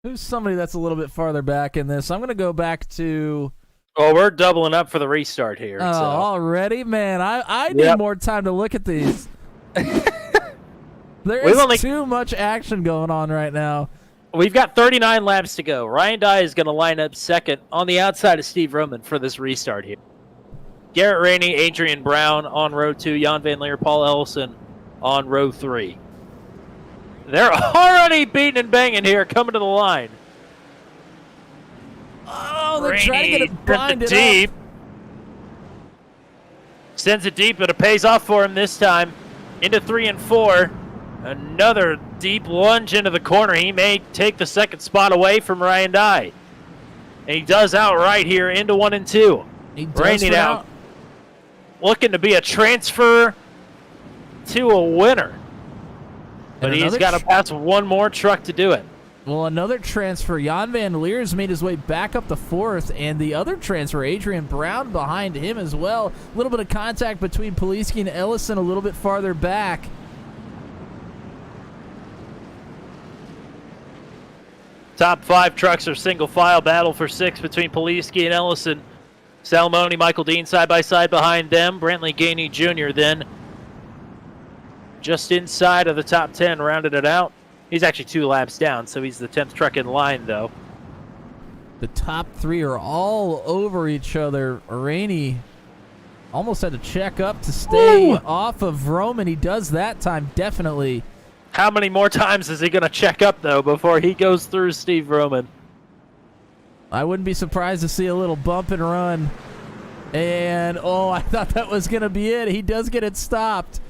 Who's somebody that's a little bit farther back in this? I'm going to go back to... Oh, we're doubling up for the restart here. Oh, so. Already? Man, I need more time to look at these. There is too much action going on right now. We've got 39 laps to go. Ryan Dye is going to line up second on the outside of Steve Roman for this restart here. Garrett Rainey, Adrian Brown on row 2, Jan Van Leer, Paul Ellison on row 3. They're already beating and banging here, coming to the line. Oh, they're trying to get it binded deep. up. Sends it deep, but it pays off for him this time. Into 3 and 4. Another deep lunge into the corner. He may take the second spot away from Ryan Dye. And he does outright here into 1 and 2. He does Raining out. Looking to be a transfer to a winner. But he's got to pass one more truck to do it. Well, another transfer. Jan Van Leer's made his way back up the 4th, and the other transfer, Adrian Brown, behind him as well. A little bit of contact between Poliski and Ellison a little bit farther back. Top 5 trucks are single file. Battle for 6 between Poliski and Ellison. Salmoni, Michael Dean side by side behind them. Brantley Gainey Jr. then just inside of the top 10, rounded it out. He's actually 2 laps down, so he's the 10th truck in line, though. The top 3 are all over each other. Rainey almost had to check up to stay off of Roman. He does that time, definitely. How many more times is he going to check up, though, before he goes through Steve Roman? I wouldn't be surprised to see a little bump and run. And, oh, I thought that was going to be it. He does get it stopped.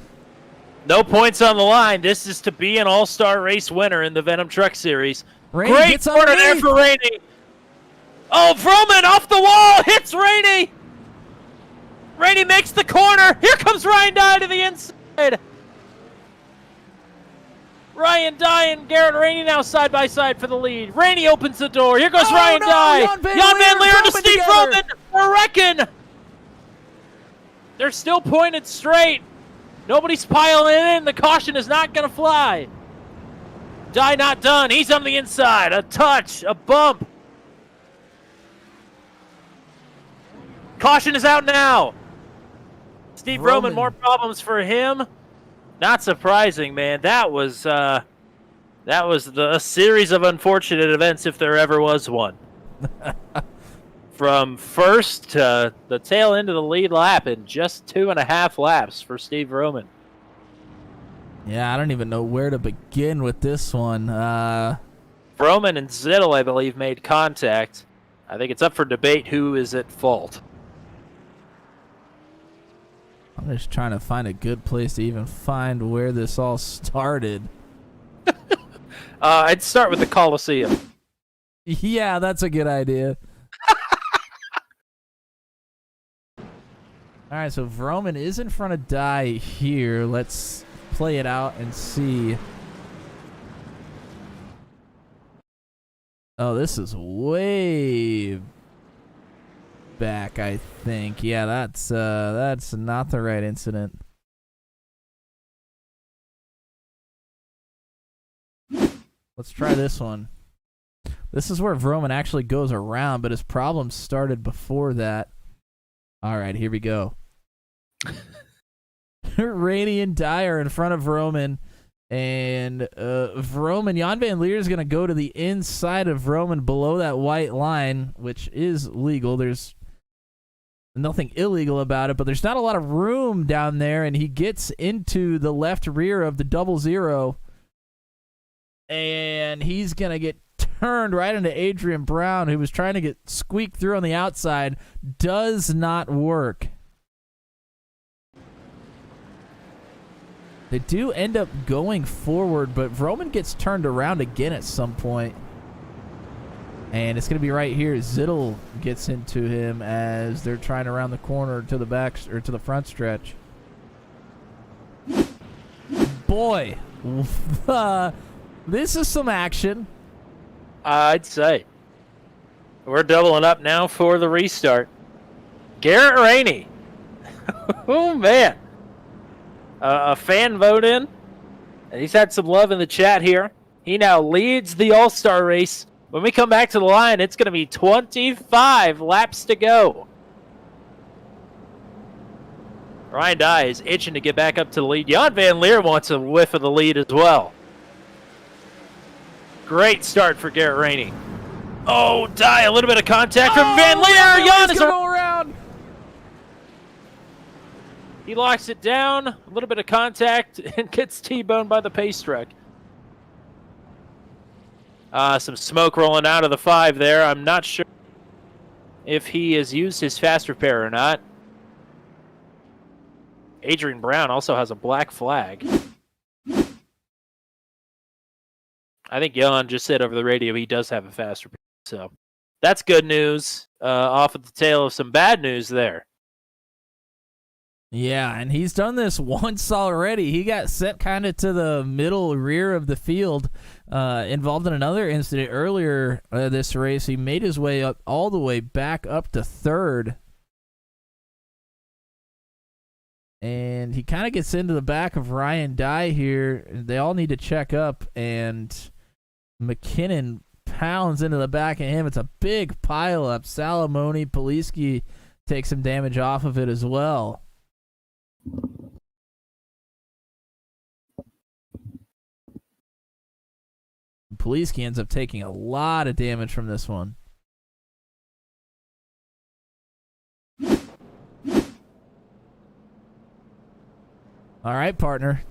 No points on the line. This is to be an all-star race winner in the Venom Truck Series. Rainey Great gets corner there for Rainey. Oh, Vroman off the wall. Hits Rainey. Rainey makes the corner. Here comes Ryan Dye to the inside. Ryan Dye and Garrett Rainey now side by side for the lead. Rainey opens the door. Here goes Ryan Dye. Jan Van Leer to Steve Roman. We're wrecking. They're still pointed straight. Nobody's piling in. The caution is not going to fly. Dye not done. He's on the inside. A touch. A bump. Caution is out now. Steve Roman, more problems for him. Not surprising, man. That was a series of unfortunate events, if there ever was one. From first to the tail end of the lead lap in just 2.5 laps for Steve Roman. Yeah, I don't even know where to begin with this one. Roman and Zittel, I believe, made contact. I think it's up for debate who is at fault. I'm just trying to find a good place to even find where this all started. I'd start with the Coliseum. Yeah, that's a good idea. All right, so Vroman is in front of Dye here. Let's play it out and see. Oh, this is way back, I think. Yeah, that's not the right incident. Let's try this one. This is where Vroman actually goes around, but his problems started before that. All right, here we go. Rainey and Dyer in front of Vroman. And Vroman, Jan Van Leer is going to go to the inside of Vroman below that white line, which is legal. There's nothing illegal about it, but there's not a lot of room down there, and he gets into the left rear of the 00. And he's going to get turned right into Adrian Brown, who was trying to get squeaked through on the outside. Does not work. They do end up going forward, but Vroman gets turned around again at some point. And it's going to be right here. Zittel gets into him as they're trying to round the corner to the back or to the front stretch. Boy, this is some action. I'd say. We're doubling up now for the restart. Garrett Rainey. Oh, man. A fan vote in. And he's had some love in the chat here. He now leads the All-Star race. When we come back to the line, it's going to be 25 laps to go. Ryan Dye is itching to get back up to the lead. Jan Van Leer wants a whiff of the lead as well. Great start for Garrett Rainey. Oh, Dye, a little bit of contact from Van Leer. Jan is go around. He locks it down, a little bit of contact, and gets T-boned by the pace truck. Some smoke rolling out of the 5 there. I'm not sure if he has used his fast repair or not. Adrian Brown also has a black flag. I think Jan just said over the radio he does have a fast repair. So that's good news off of the tail of some bad news there. Yeah, and he's done this once already. He got sent kind of to the middle rear of the field, involved in another incident earlier this race. He made his way up all the way back up to 3rd. And he kind of gets into the back of Ryan Dye here. They all need to check up, and McKinnon pounds into the back of him. It's a big pileup. Salamone, Poliski takes some damage off of it as well. Poliski ends up taking a lot of damage from this one. All right, partner.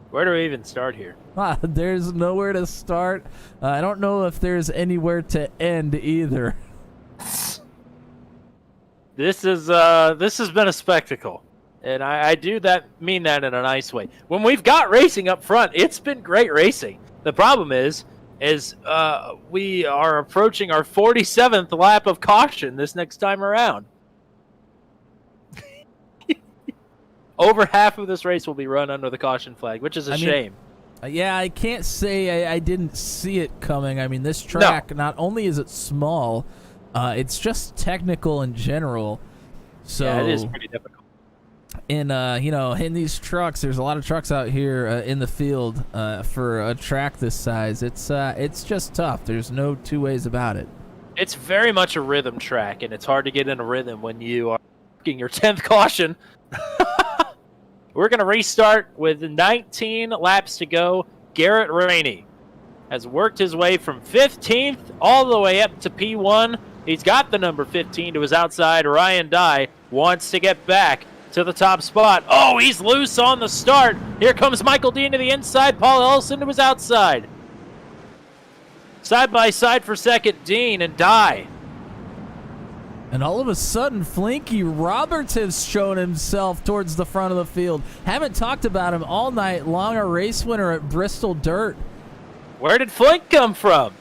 Where do we even start here? There's nowhere to start. I don't know if there's anywhere to end either. This has been a spectacle, and I mean that in a nice way. When we've got racing up front, it's been great racing. The problem is we are approaching our 47th lap of caution this next time around. Over half of this race will be run under the caution flag, which is a shame. Yeah, I can't say I didn't see it coming. I mean, this track, not only is it small, it's just technical in general. So yeah, it is pretty difficult. In these trucks, there's a lot of trucks out here in the field for a track this size. It's just tough. There's no two ways about it. It's very much a rhythm track, and it's hard to get in a rhythm when you are working your 10th caution. We're going to restart with 19 laps to go. Garrett Rainey has worked his way from 15th all the way up to P1. He's got the number 15 to his outside. Ryan Dye wants to get back to the top spot. Oh, he's loose on the start. Here comes Michael Dean to the inside. Paul Ellison to his outside. Side by side for second, Dean and Dye. And all of a sudden, Flinky Roberts has shown himself towards the front of the field. Haven't talked about him all night long, a race winner at Bristol Dirt. Where did Flink come from?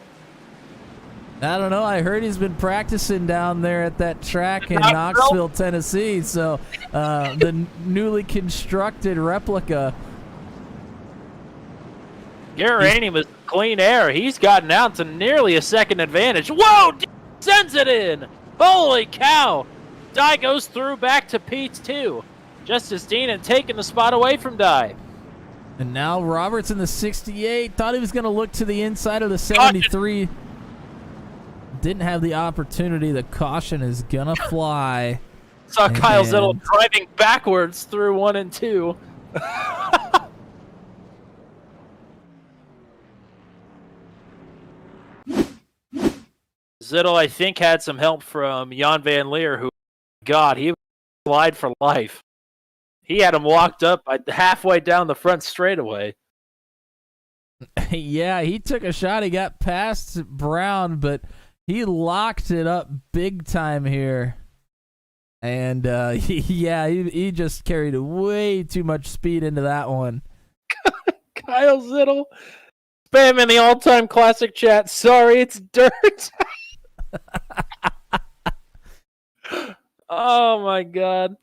I don't know. I heard he's been practicing down there at that track in Knoxville, Tennessee. So the newly constructed replica. Garrett Rainey was clean air. He's gotten out to nearly a second advantage. Whoa! Sends it in. Holy cow. Dye goes through back to P2. Just as Dean had taken the spot away from Dye. And now Roberts in the 68. Thought he was going to look to the inside of the 73. Didn't have the opportunity. The caution is going to fly. Saw Kyle Zittel driving backwards through 1 and 2. Zittel, I think, had some help from Jan Van Leer, who, God, he slide for life. He had him locked up halfway down the front straightaway. Yeah, he took a shot. He got past Brown, but he locked it up big time here. And, he just carried way too much speed into that one. Kyle Zittel spamming the all-time classic chat. Sorry, it's dirt. Oh, my God.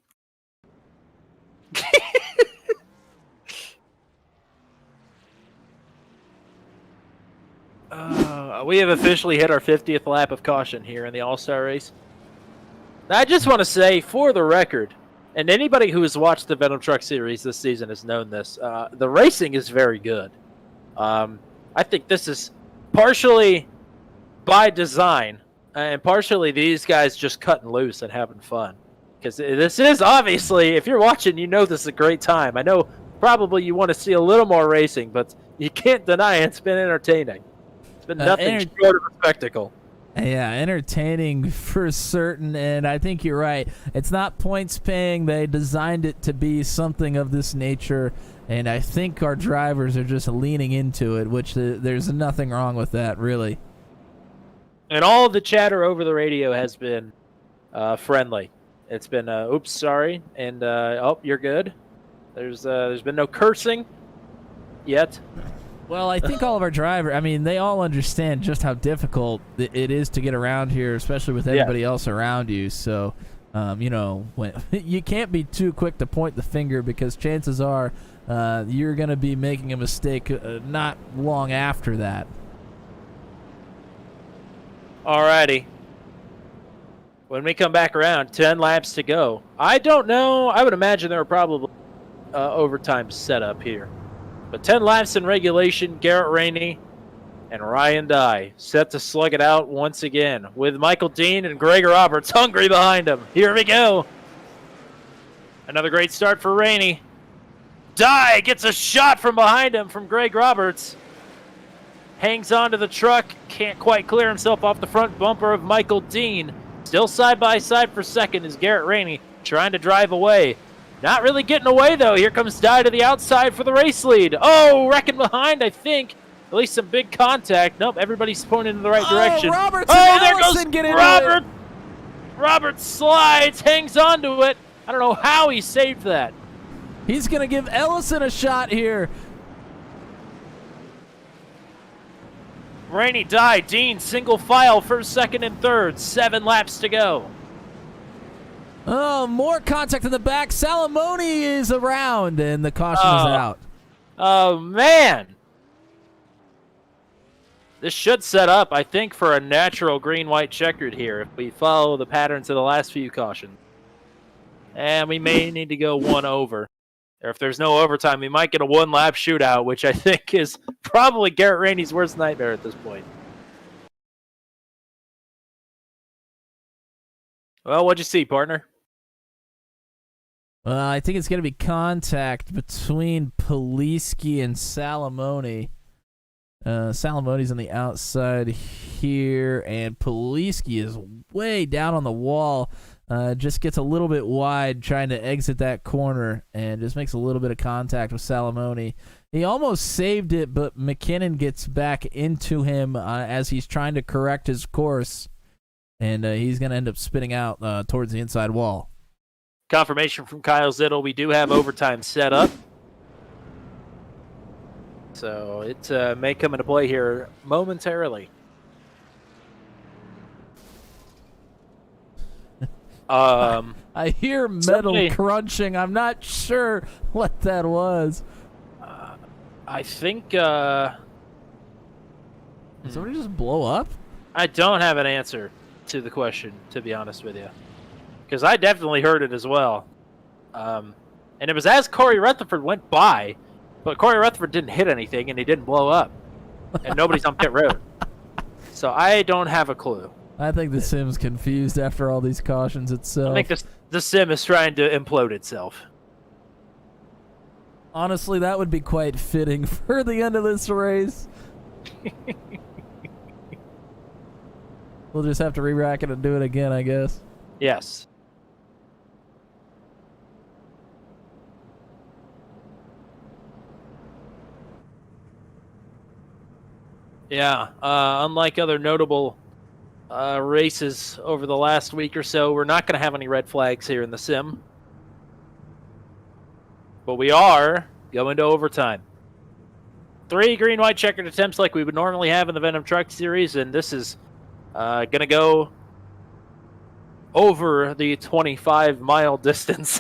We have officially hit our 50th lap of caution here in the All-Star race. Now, I just want to say, for the record, and anybody who has watched the Venom Truck Series this season has known this, the racing is very good. I think this is partially by design, and partially these guys just cutting loose and having fun. Because this is obviously, if you're watching, you know this is a great time. I know probably you want to see a little more racing, but you can't deny it's been entertaining. It's been nothing short of a spectacle. Yeah, entertaining for certain, and I think you're right. It's not points paying. They designed it to be something of this nature, and I think our drivers are just leaning into it, which there's nothing wrong with that, really. And all of the chatter over the radio has been friendly. It's been, oops, sorry, and, oh, you're good. There's been no cursing yet. Well, I think all of our drivers, I mean, they all understand just how difficult it is to get around here, especially with everybody else around you. So, when you can't be too quick to point the finger, because chances are you're going to be making a mistake not long after that. Alrighty. When we come back around, 10 laps to go. I don't know. I would imagine there were probably overtime set up here. But 10 laps in regulation, Garrett Rainey and Ryan Dye set to slug it out once again with Michael Dean and Greg Roberts hungry behind him. Here we go. Another great start for Rainey. Dye gets a shot from behind him from Greg Roberts. Hangs onto the truck. Can't quite clear himself off the front bumper of Michael Dean. Still side by side for second is Garrett Rainey trying to drive away. Not really getting away, though. Here comes Dye to the outside for the race lead. Oh, wrecking behind, I think. At least some big contact. Nope, everybody's pointing in the right direction. Roberts and Allison get into Robert. Robert slides, hangs onto it. I don't know how he saved that. He's going to give Ellison a shot here. Rainey, Dye, Dean, single file, first, second, and third. 7 laps to go. Oh, more contact in the back. Salamone is around, and the caution is out. Oh, man. This should set up, I think, for a natural green-white checkered here if we follow the patterns of the last few cautions. And we may need to go one over. Or if there's no overtime, we might get a one-lap shootout, which I think is probably Garrett Rainey's worst nightmare at this point. Well, what'd you see, partner? I think it's going to be contact between Poliski and Salamone. Salamone's on the outside here, and Poliski is way down on the wall. Just gets a little bit wide trying to exit that corner and just makes a little bit of contact with Salamone. He almost saved it, but McKinnon gets back into him as he's trying to correct his course, and he's going to end up spinning out towards the inside wall. Confirmation from Kyle Zittel. We do have overtime set up. So it may come into play here momentarily. I hear metal crunching. I'm not sure what that was. I think... Did somebody just blow up? I don't have an answer. to the question, to be honest with you, because I definitely heard it as well. And it was as Corey Rutherford went by, but Corey Rutherford didn't hit anything and he didn't blow up, and nobody's on pit road. So I don't have a clue. I think the sim's confused after all these cautions itself. I think the sim is trying to implode itself. Honestly, that would be quite fitting for the end of this race. We'll just have to re-rack it and do it again, I guess. Yes. Yeah, unlike other notable races over the last week or so, we're not going to have any red flags here in the sim. But we are going to overtime. 3 green, white checkered attempts like we would normally have in the Venom Truck Series, and this is going to go over the 25-mile distance.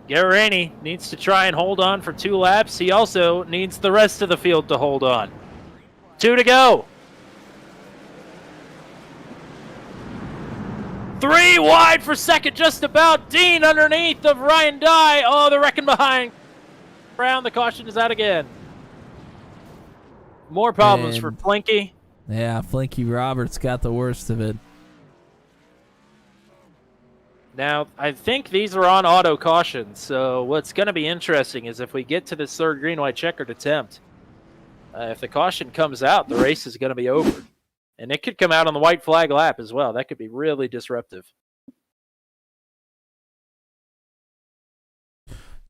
Garini needs to try and hold on for 2 laps. He also needs the rest of the field to hold on. 2 to go. 3 wide for second, just about. Dean underneath of Ryan Dye. Oh, the wrecking behind. Brown, the caution is out again. More problems for Flinky. Yeah, Flinky Roberts got the worst of it. Now, I think these are on auto caution, so what's going to be interesting is if we get to this 3rd green, white checkered attempt, if the caution comes out, the race is going to be over. And it could come out on the white flag lap as well. That could be really disruptive.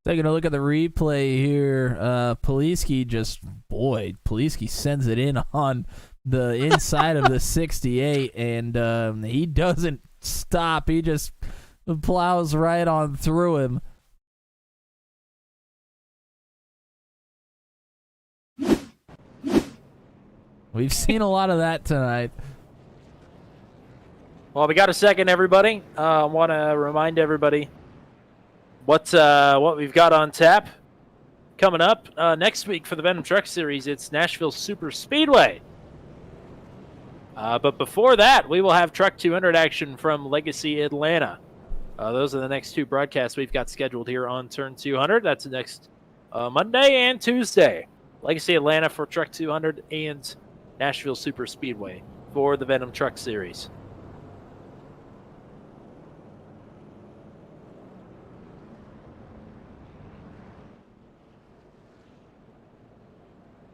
Taking a look at the replay here, Poliski Poliski sends it in on the inside of the 68, and he doesn't stop. He just plows right on through him. We've seen a lot of that tonight. Well, we got a second, everybody. I want to remind everybody what we've got on tap coming up next week for the Venom Truck Series. It's Nashville Super Speedway. But before that, we will have Truck 200 action from Legacy Atlanta. Those are the next 2 broadcasts we've got scheduled here on Turn 200. That's next Monday and Tuesday. Legacy Atlanta for Truck 200 and Nashville Super Speedway for the Venom Truck Series.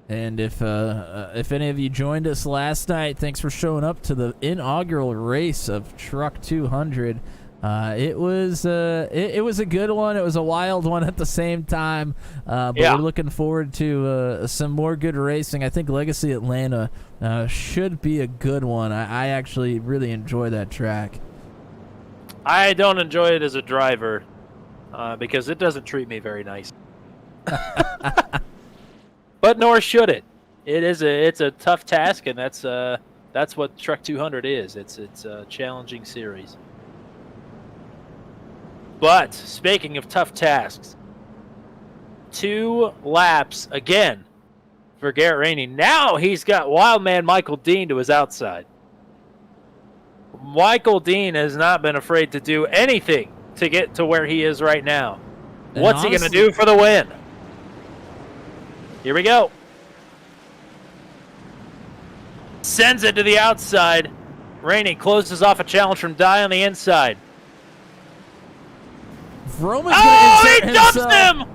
And if any of you joined us last night, thanks for showing up to the inaugural race of Truck 200. It was a good one. It was a wild one at the same time. But we're looking forward to some more good racing. I think Legacy Atlanta should be a good one. I actually really enjoy that track. I don't enjoy it as a driver because it doesn't treat me very nice. But nor should it. It's a tough task, and that's what Truck 200 is. It's a challenging series. But speaking of tough tasks, 2 laps again for Garrett Rainey. Now he's got Wildman Michael Dean to his outside. Michael Dean has not been afraid to do anything to get to where he is right now. And what's he going to do for the win? Here we go. Sends it to the outside. Rainey closes off a challenge from Dye on the inside. He dumps him!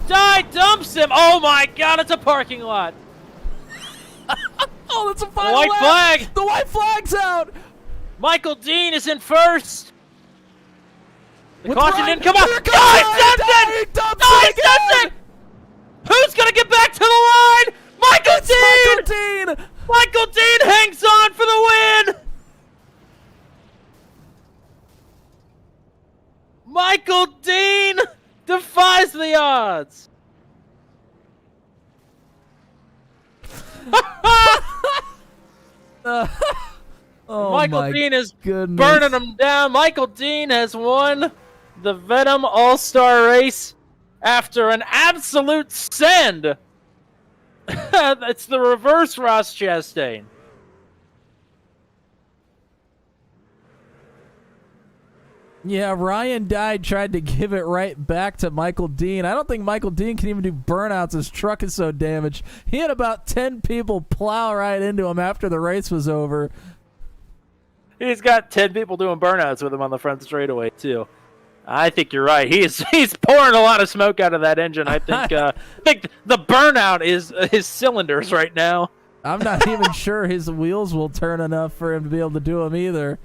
Dye dumps him! Oh my god, it's a parking lot. Oh, that's a final white lap. Flag! The white flag's out! Michael Dean is in first! The With caution Ryan, didn't come out! here comes Dye Ryan, dumps it! dumps Dye it dumps again! it! Who's gonna get back to the line? Michael Dean! Michael Dean! Michael Dean hangs on for the win! Michael Dean defies the odds. Oh Michael my Dean is goodness. burning them down. Michael Dean has won the Venom All-Star Race after an absolute send. It's the reverse Ross Chastain. Yeah, Ryan tried to give it right back to Michael Dean. I don't think Michael Dean can even do burnouts. His truck is so damaged. He had about 10 people plow right into him after the race was over. He's got 10 people doing burnouts with him on the front straightaway, too. I think you're right. He's pouring a lot of smoke out of that engine. I think the burnout is his cylinders right now. I'm not even sure his wheels will turn enough for him to be able to do them either.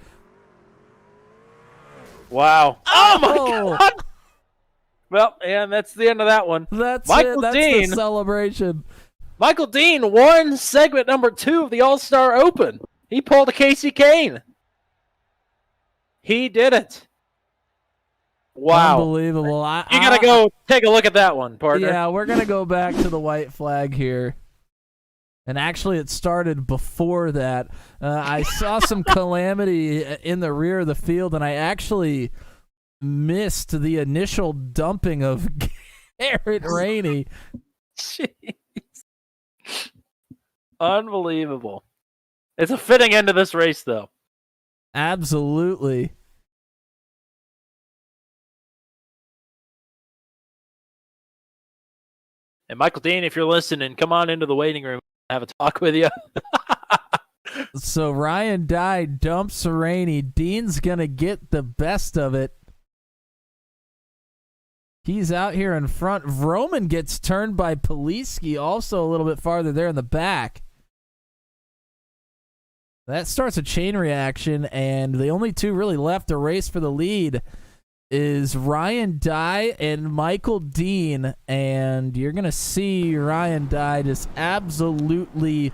Wow. Oh my God. Well, and that's the end of that one. That's Michael it. That's Dean, the celebration. Michael Dean won segment number 2 of the All-Star Open. He pulled a Casey Kane. He did it. Wow. Unbelievable. You got to go take a look at that one, partner. Yeah, we're going to go back to the white flag here. And actually, it started before that. I saw some calamity in the rear of the field, and I actually missed the initial dumping of Garrett Rainey. Jeez. Unbelievable. It's a fitting end to this race, though. Absolutely. And Michael Dean, if you're listening, come on into the waiting room. Have a talk with you. So Ryan dumps Rainey. Dean's gonna get the best of it. He's out here in front. Roman gets turned by Poliski, also a little bit farther there in the back. That starts a chain reaction, and the only two really left to race for the lead is Ryan Dye and Michael Dean, and you're going to see Ryan Dye just absolutely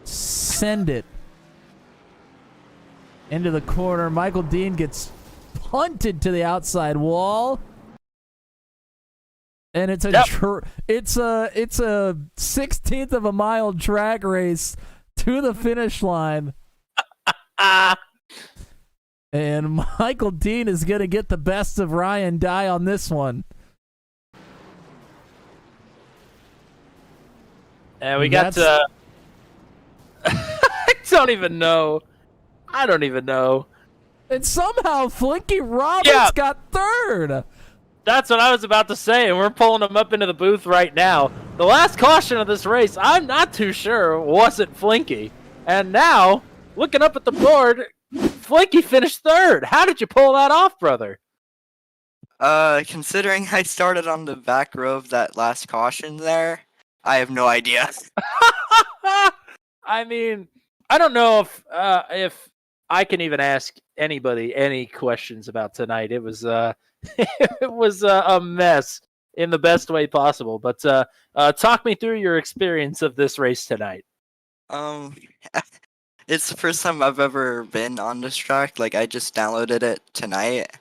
send it into the corner. Michael Dean gets punted to the outside wall, and it's a 16th of a mile drag race to the finish line. And Michael Dean is going to get the best of Ryan Dye on this one. And we got to... I don't even know. And somehow Flinky Roberts got third. That's what I was about to say, and we're pulling him up into the booth right now. The last caution of this race, I'm not too sure, wasn't Flinky. And now, looking up at the board... Flinky finished third. How did you pull that off, brother? Considering I started on the back row of that last caution there, I have no idea. I mean, I don't know if I can even ask anybody any questions about tonight. It was it was a mess in the best way possible. But talk me through your experience of this race tonight. It's the first time I've ever been on this track. Like, I just downloaded it tonight,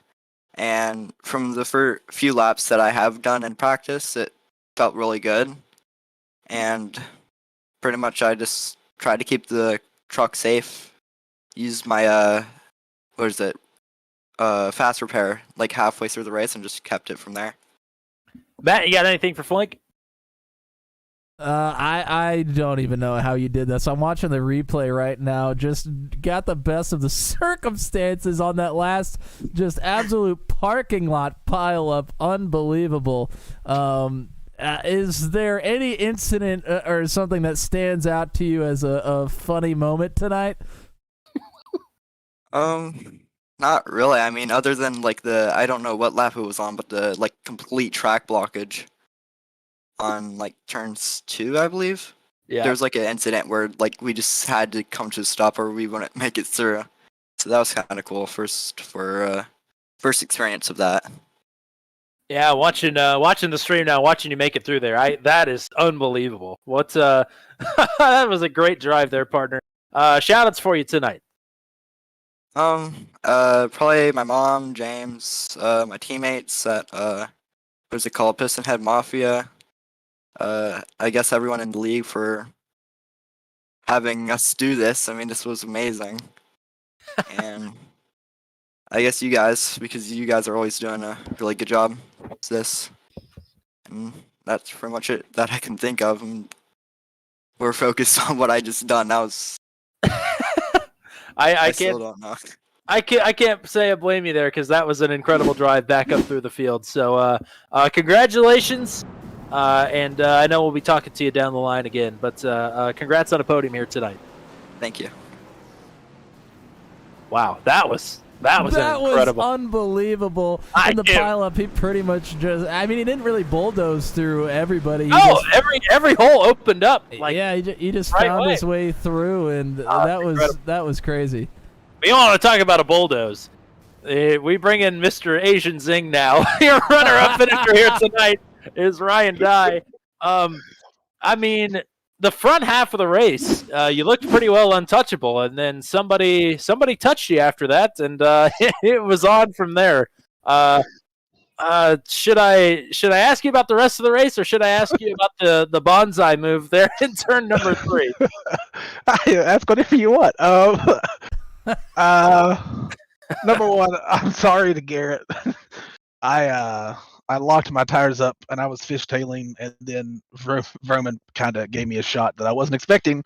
and from the few laps that I have done in practice, it felt really good. And pretty much I just tried to keep the truck safe, used my, fast repair, like, halfway through the race, and just kept it from there. Matt, you got anything for Flink? I don't even know how you did this. I'm watching the replay right now. Just got the best of the circumstances on that last just absolute parking lot pile up. Unbelievable. Is there any incident or something that stands out to you as a funny moment tonight? Not really. I mean, other than like I don't know what lap it was on, but the like complete track blockage on like turns 2, I believe. Yeah. There was like an incident where like we just had to come to a stop or we wouldn't make it through. So that was kind of cool. First experience of that. Yeah, watching the stream now, watching you make it through there. That is unbelievable. That was a great drive there, partner. Shout-outs for you tonight. Probably my mom, James, my teammates at what's it called, Piston Head Mafia. I guess everyone in the league for having us do this. I mean, this was amazing. And I guess you guys, because you guys are always doing a really good job with this. And that's pretty much it that I can think of. And we're focused on what I just done. That was I still don't know. I can't say I blame you there because that was an incredible drive back up through the field. So congratulations, and I know we'll be talking to you down the line again. But congrats on a podium here tonight. Thank you. Wow, that was incredible. Was unbelievable. In the pileup, he pretty much just—I mean, he didn't really bulldoze through everybody. Every hole opened up. Like, yeah, he just right found away. his way through, and that was crazy. We want to talk about a bulldoze. We bring in Mr. Asian Zing now. Your runner-up finisher here tonight is Ryan Dye. I mean, the front half of the race, you looked pretty well untouchable, and then somebody touched you after that, and it was on from there. Should I ask you about the rest of the race, or should I ask you about the bonsai move there in turn number 3? Ask whatever you want. Number one, I'm sorry to Garrett. I locked my tires up and I was fishtailing, and then Vroman kind of gave me a shot that I wasn't expecting,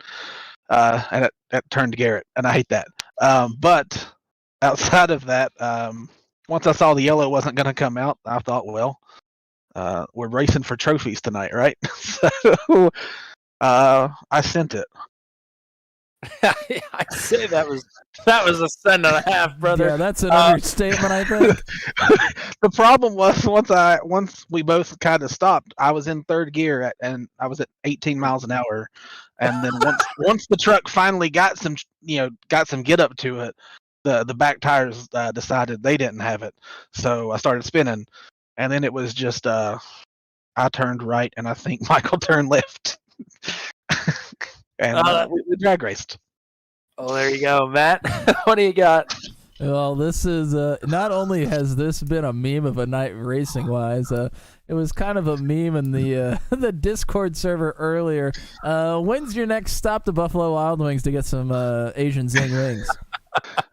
and it turned Garrett, and I hate that. But outside of that, once I saw the yellow wasn't going to come out, I thought, well, we're racing for trophies tonight, right? So I sent it. I say that was a cent and a half, brother. Yeah, that's an understatement, I think. The problem was once we both kind of stopped, I was in third gear and I was at 18 miles an hour, and then once the truck finally got some get up to it, the back tires decided they didn't have it, so I started spinning, and then it was just I turned right, and I think Michael turned left. And we drag raced. Oh, there you go, Matt. What do you got? Well, this is not only has this been a meme of a night racing wise, it was kind of a meme in the the Discord server earlier. When's your next stop to Buffalo Wild Wings to get some Asian Zing wings?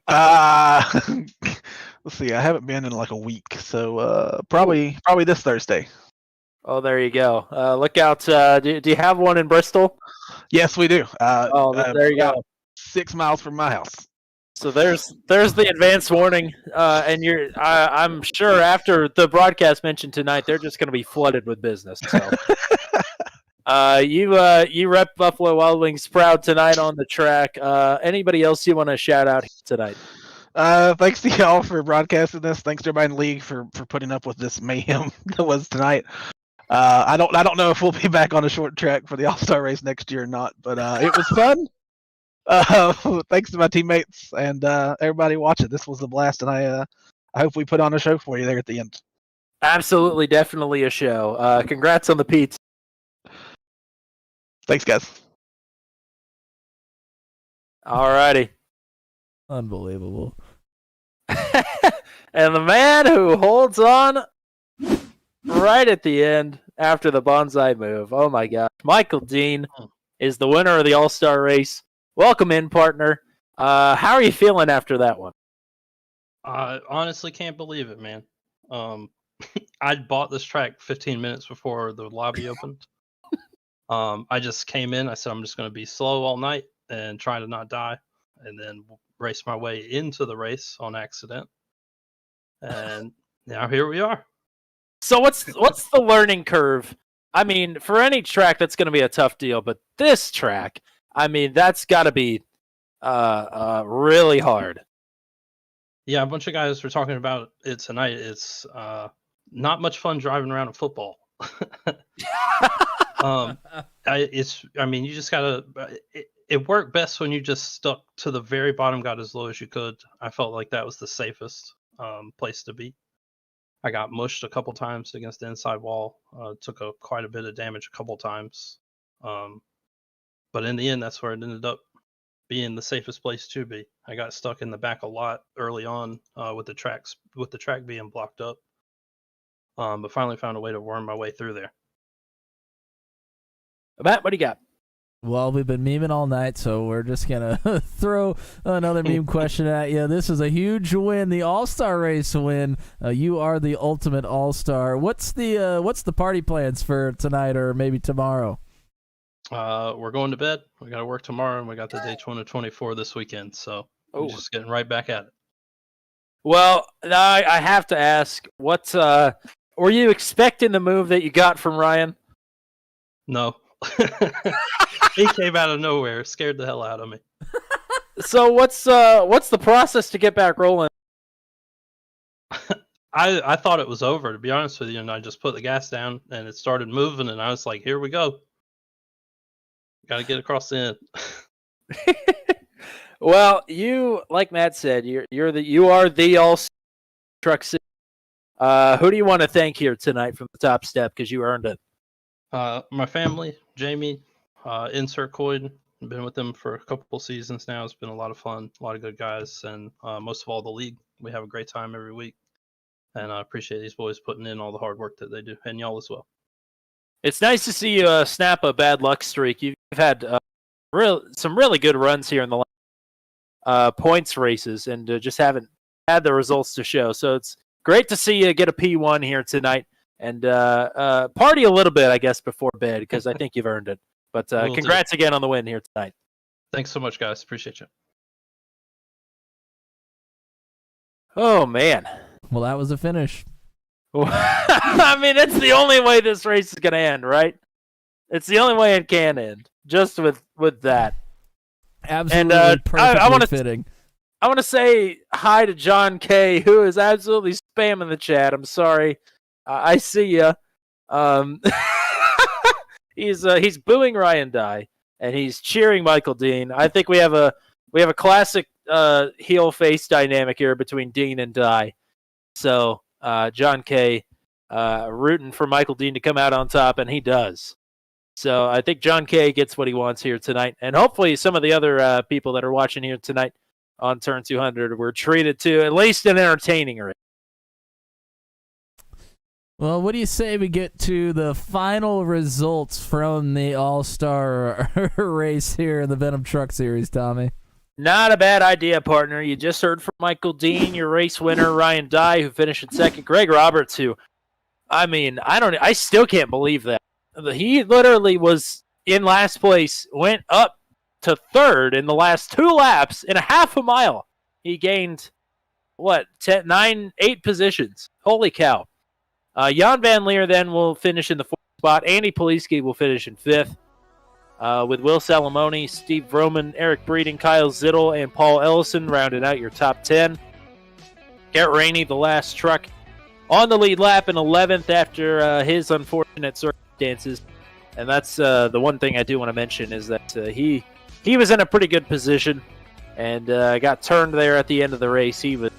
Let's see. I haven't been in like a week, so probably this Thursday. Oh, there you go. Look out. Do you have one in Bristol? Yes, we do. There you go. 6 miles from my house. So there's the advance warning, and I'm sure after the broadcast mentioned tonight, they're just going to be flooded with business. So, you rep Buffalo Wild Wings proud tonight on the track. Anybody else you want to shout out tonight? Thanks to y'all for broadcasting this. Thanks to everybody in the league for putting up with this mayhem that was tonight. I don't know if we'll be back on a short track for the All-Star race next year or not, but it was fun. Thanks to my teammates and everybody watching. This was a blast, and I hope we put on a show for you there at the end. Absolutely, definitely a show. Congrats on the pizza. Thanks, guys. Alrighty. Unbelievable. And the man who holds on right at the end after the bonsai move. Oh my gosh. Michael Dean is the winner of the All-Star race. Welcome in, partner. How are you feeling after that one? I honestly can't believe it, man. I bought this track 15 minutes before the lobby opened. I just came in. I said I'm just going to be slow all night and try to not die, and then race my way into the race on accident. And now here we are. So what's the learning curve? I mean, for any track, that's going to be a tough deal, but this track, I mean, that's got to be really hard. Yeah, a bunch of guys were talking about it tonight. It's not much fun driving around a football. I mean, you just gotta. It worked best when you just stuck to the very bottom, got as low as you could. I felt like that was the safest place to be. I got mushed a couple times against the inside wall. Took quite a bit of damage a couple times. But in the end, that's where it ended up being the safest place to be. I got stuck in the back a lot early on with the track being blocked up. But finally found a way to worm my way through there. Matt, what do you got? Well, we've been memeing all night, so we're just gonna throw another meme question at you. This is a huge win, the All-Star race win. You are the ultimate All-Star. What's the party plans for tonight or maybe tomorrow? We're going to bed. We got to work tomorrow, and we got the Daytona 24 this weekend. So we're just getting right back at it. Well, I have to ask, were you expecting the move that you got from Ryan? No. He came out of nowhere, scared the hell out of me. So what's the process to get back rolling? I thought it was over, to be honest with you, and I just put the gas down, and it started moving, and I was like, here we go. Got to get across the end. Well, you, like Matt said, you are the All-Star Truck Series. Who do you want to thank here tonight from the top step, because you earned it? My family, Jamie, Insert Coin. I've been with them for a couple seasons now. It's been a lot of fun, a lot of good guys, and most of all, the league. We have a great time every week, and I appreciate these boys putting in all the hard work that they do, and y'all as well. It's nice to see you snap a bad luck streak. You've had some really good runs here in the points races, and just haven't had the results to show. So it's great to see you get a P1 here tonight, and party a little bit, I guess, before bed, because I think you've earned it. But congrats again on the win here tonight. Thanks so much, guys. Appreciate you. Oh, man. Well, that was a finish. I mean, it's the only way this race is going to end, right? It's the only way it can end, just with that. Absolutely, and, perfectly fitting. I want to say hi to John K., who is absolutely spamming the chat. I'm sorry. I see ya. He's booing Ryan Dye, and he's cheering Michael Dean. I think we have a classic heel face dynamic here between Dean and Dye. So John K. rooting for Michael Dean to come out on top, and he does. So I think John K. gets what he wants here tonight, and hopefully some of the other people that are watching here tonight on Turn 200 were treated to at least an entertaining race. Well, what do you say we get to the final results from the All-Star race here in the Venom Truck Series, Tommy? Not a bad idea, partner. You just heard from Michael Dean, your race winner, Ryan Dye, who finished in second, Greg Roberts, who, I mean, I still can't believe that. He literally was in last place, went up to third in the last 2 laps in a half a mile. He gained, 8 positions. Holy cow. Jan Van Leer then will finish in the 4th spot. Andy Poliski will finish in 5th. With Will Salamone, Steve Vroman, Eric Breeding, Kyle Zittel, and Paul Ellison rounding out your top 10. Garrett Rainey, the last truck, on the lead lap in 11th after his unfortunate circumstances. And that's the one thing I do want to mention is that he was in a pretty good position and got turned there at the end of the race. He was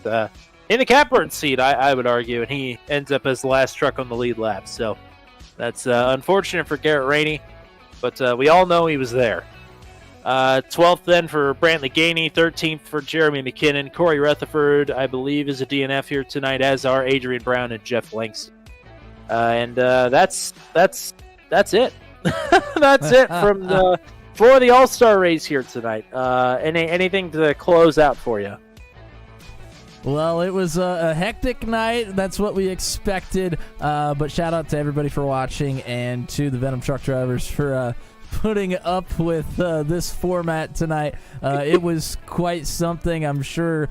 in the catbird seat, I would argue, and he ends up as the last truck on the lead lap. So that's unfortunate for Garrett Rainey, but we all know he was there. 12th then for Brantley Gainey, 13th for Jeremy McKinnon. Corey Rutherford, I believe, is a DNF here tonight, as are Adrian Brown and Jeff Langston. And that's it. That's it from for the All-Star race here tonight. Anything to close out for you? Well, it was a hectic night. That's what we expected. But shout out to everybody for watching and to the Venom Truck Drivers for putting up with this format tonight. It was quite something. I'm sure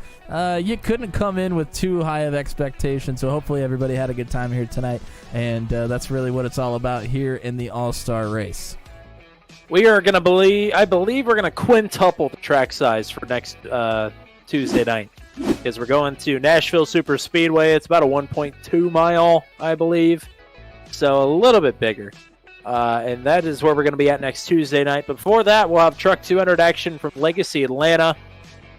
you couldn't come in with too high of expectations. So hopefully everybody had a good time here tonight. And that's really what it's all about here in the All-Star race. We are going to I believe we're going to quintuple the track size for next Tuesday night. Because we're going to Nashville Super Speedway. It's about a 1.2 mile, I believe. So a little bit bigger. And that is where we're going to be at next Tuesday night. But before that, we'll have Truck 200 action from Legacy Atlanta.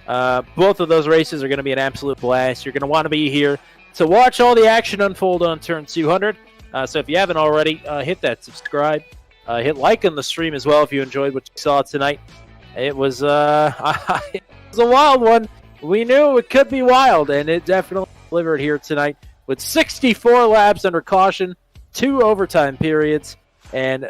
Both of those races are going to be an absolute blast. You're going to want to be here to watch all the action unfold on Turn 200. So if you haven't already, hit that subscribe. Hit like on the stream as well if you enjoyed what you saw tonight. It was, it was a wild one. We knew it could be wild, and it definitely delivered here tonight with 64 laps under caution, 2 overtime periods, and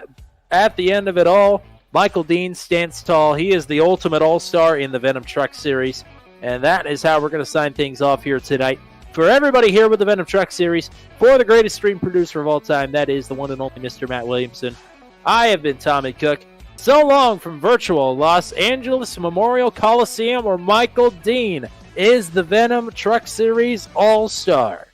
at the end of it all, Michael Dean stands tall. He is the ultimate all-star in the Venom Truck Series. And that is how we're going to sign things off here tonight. For everybody here with the Venom Truck Series, for the greatest stream producer of all time, that is the one and only Mr. Matt Williamson. I have been Tommy Cook. So long from virtual Los Angeles Memorial Coliseum, where Michael Dean is the Venom Truck Series All-Star.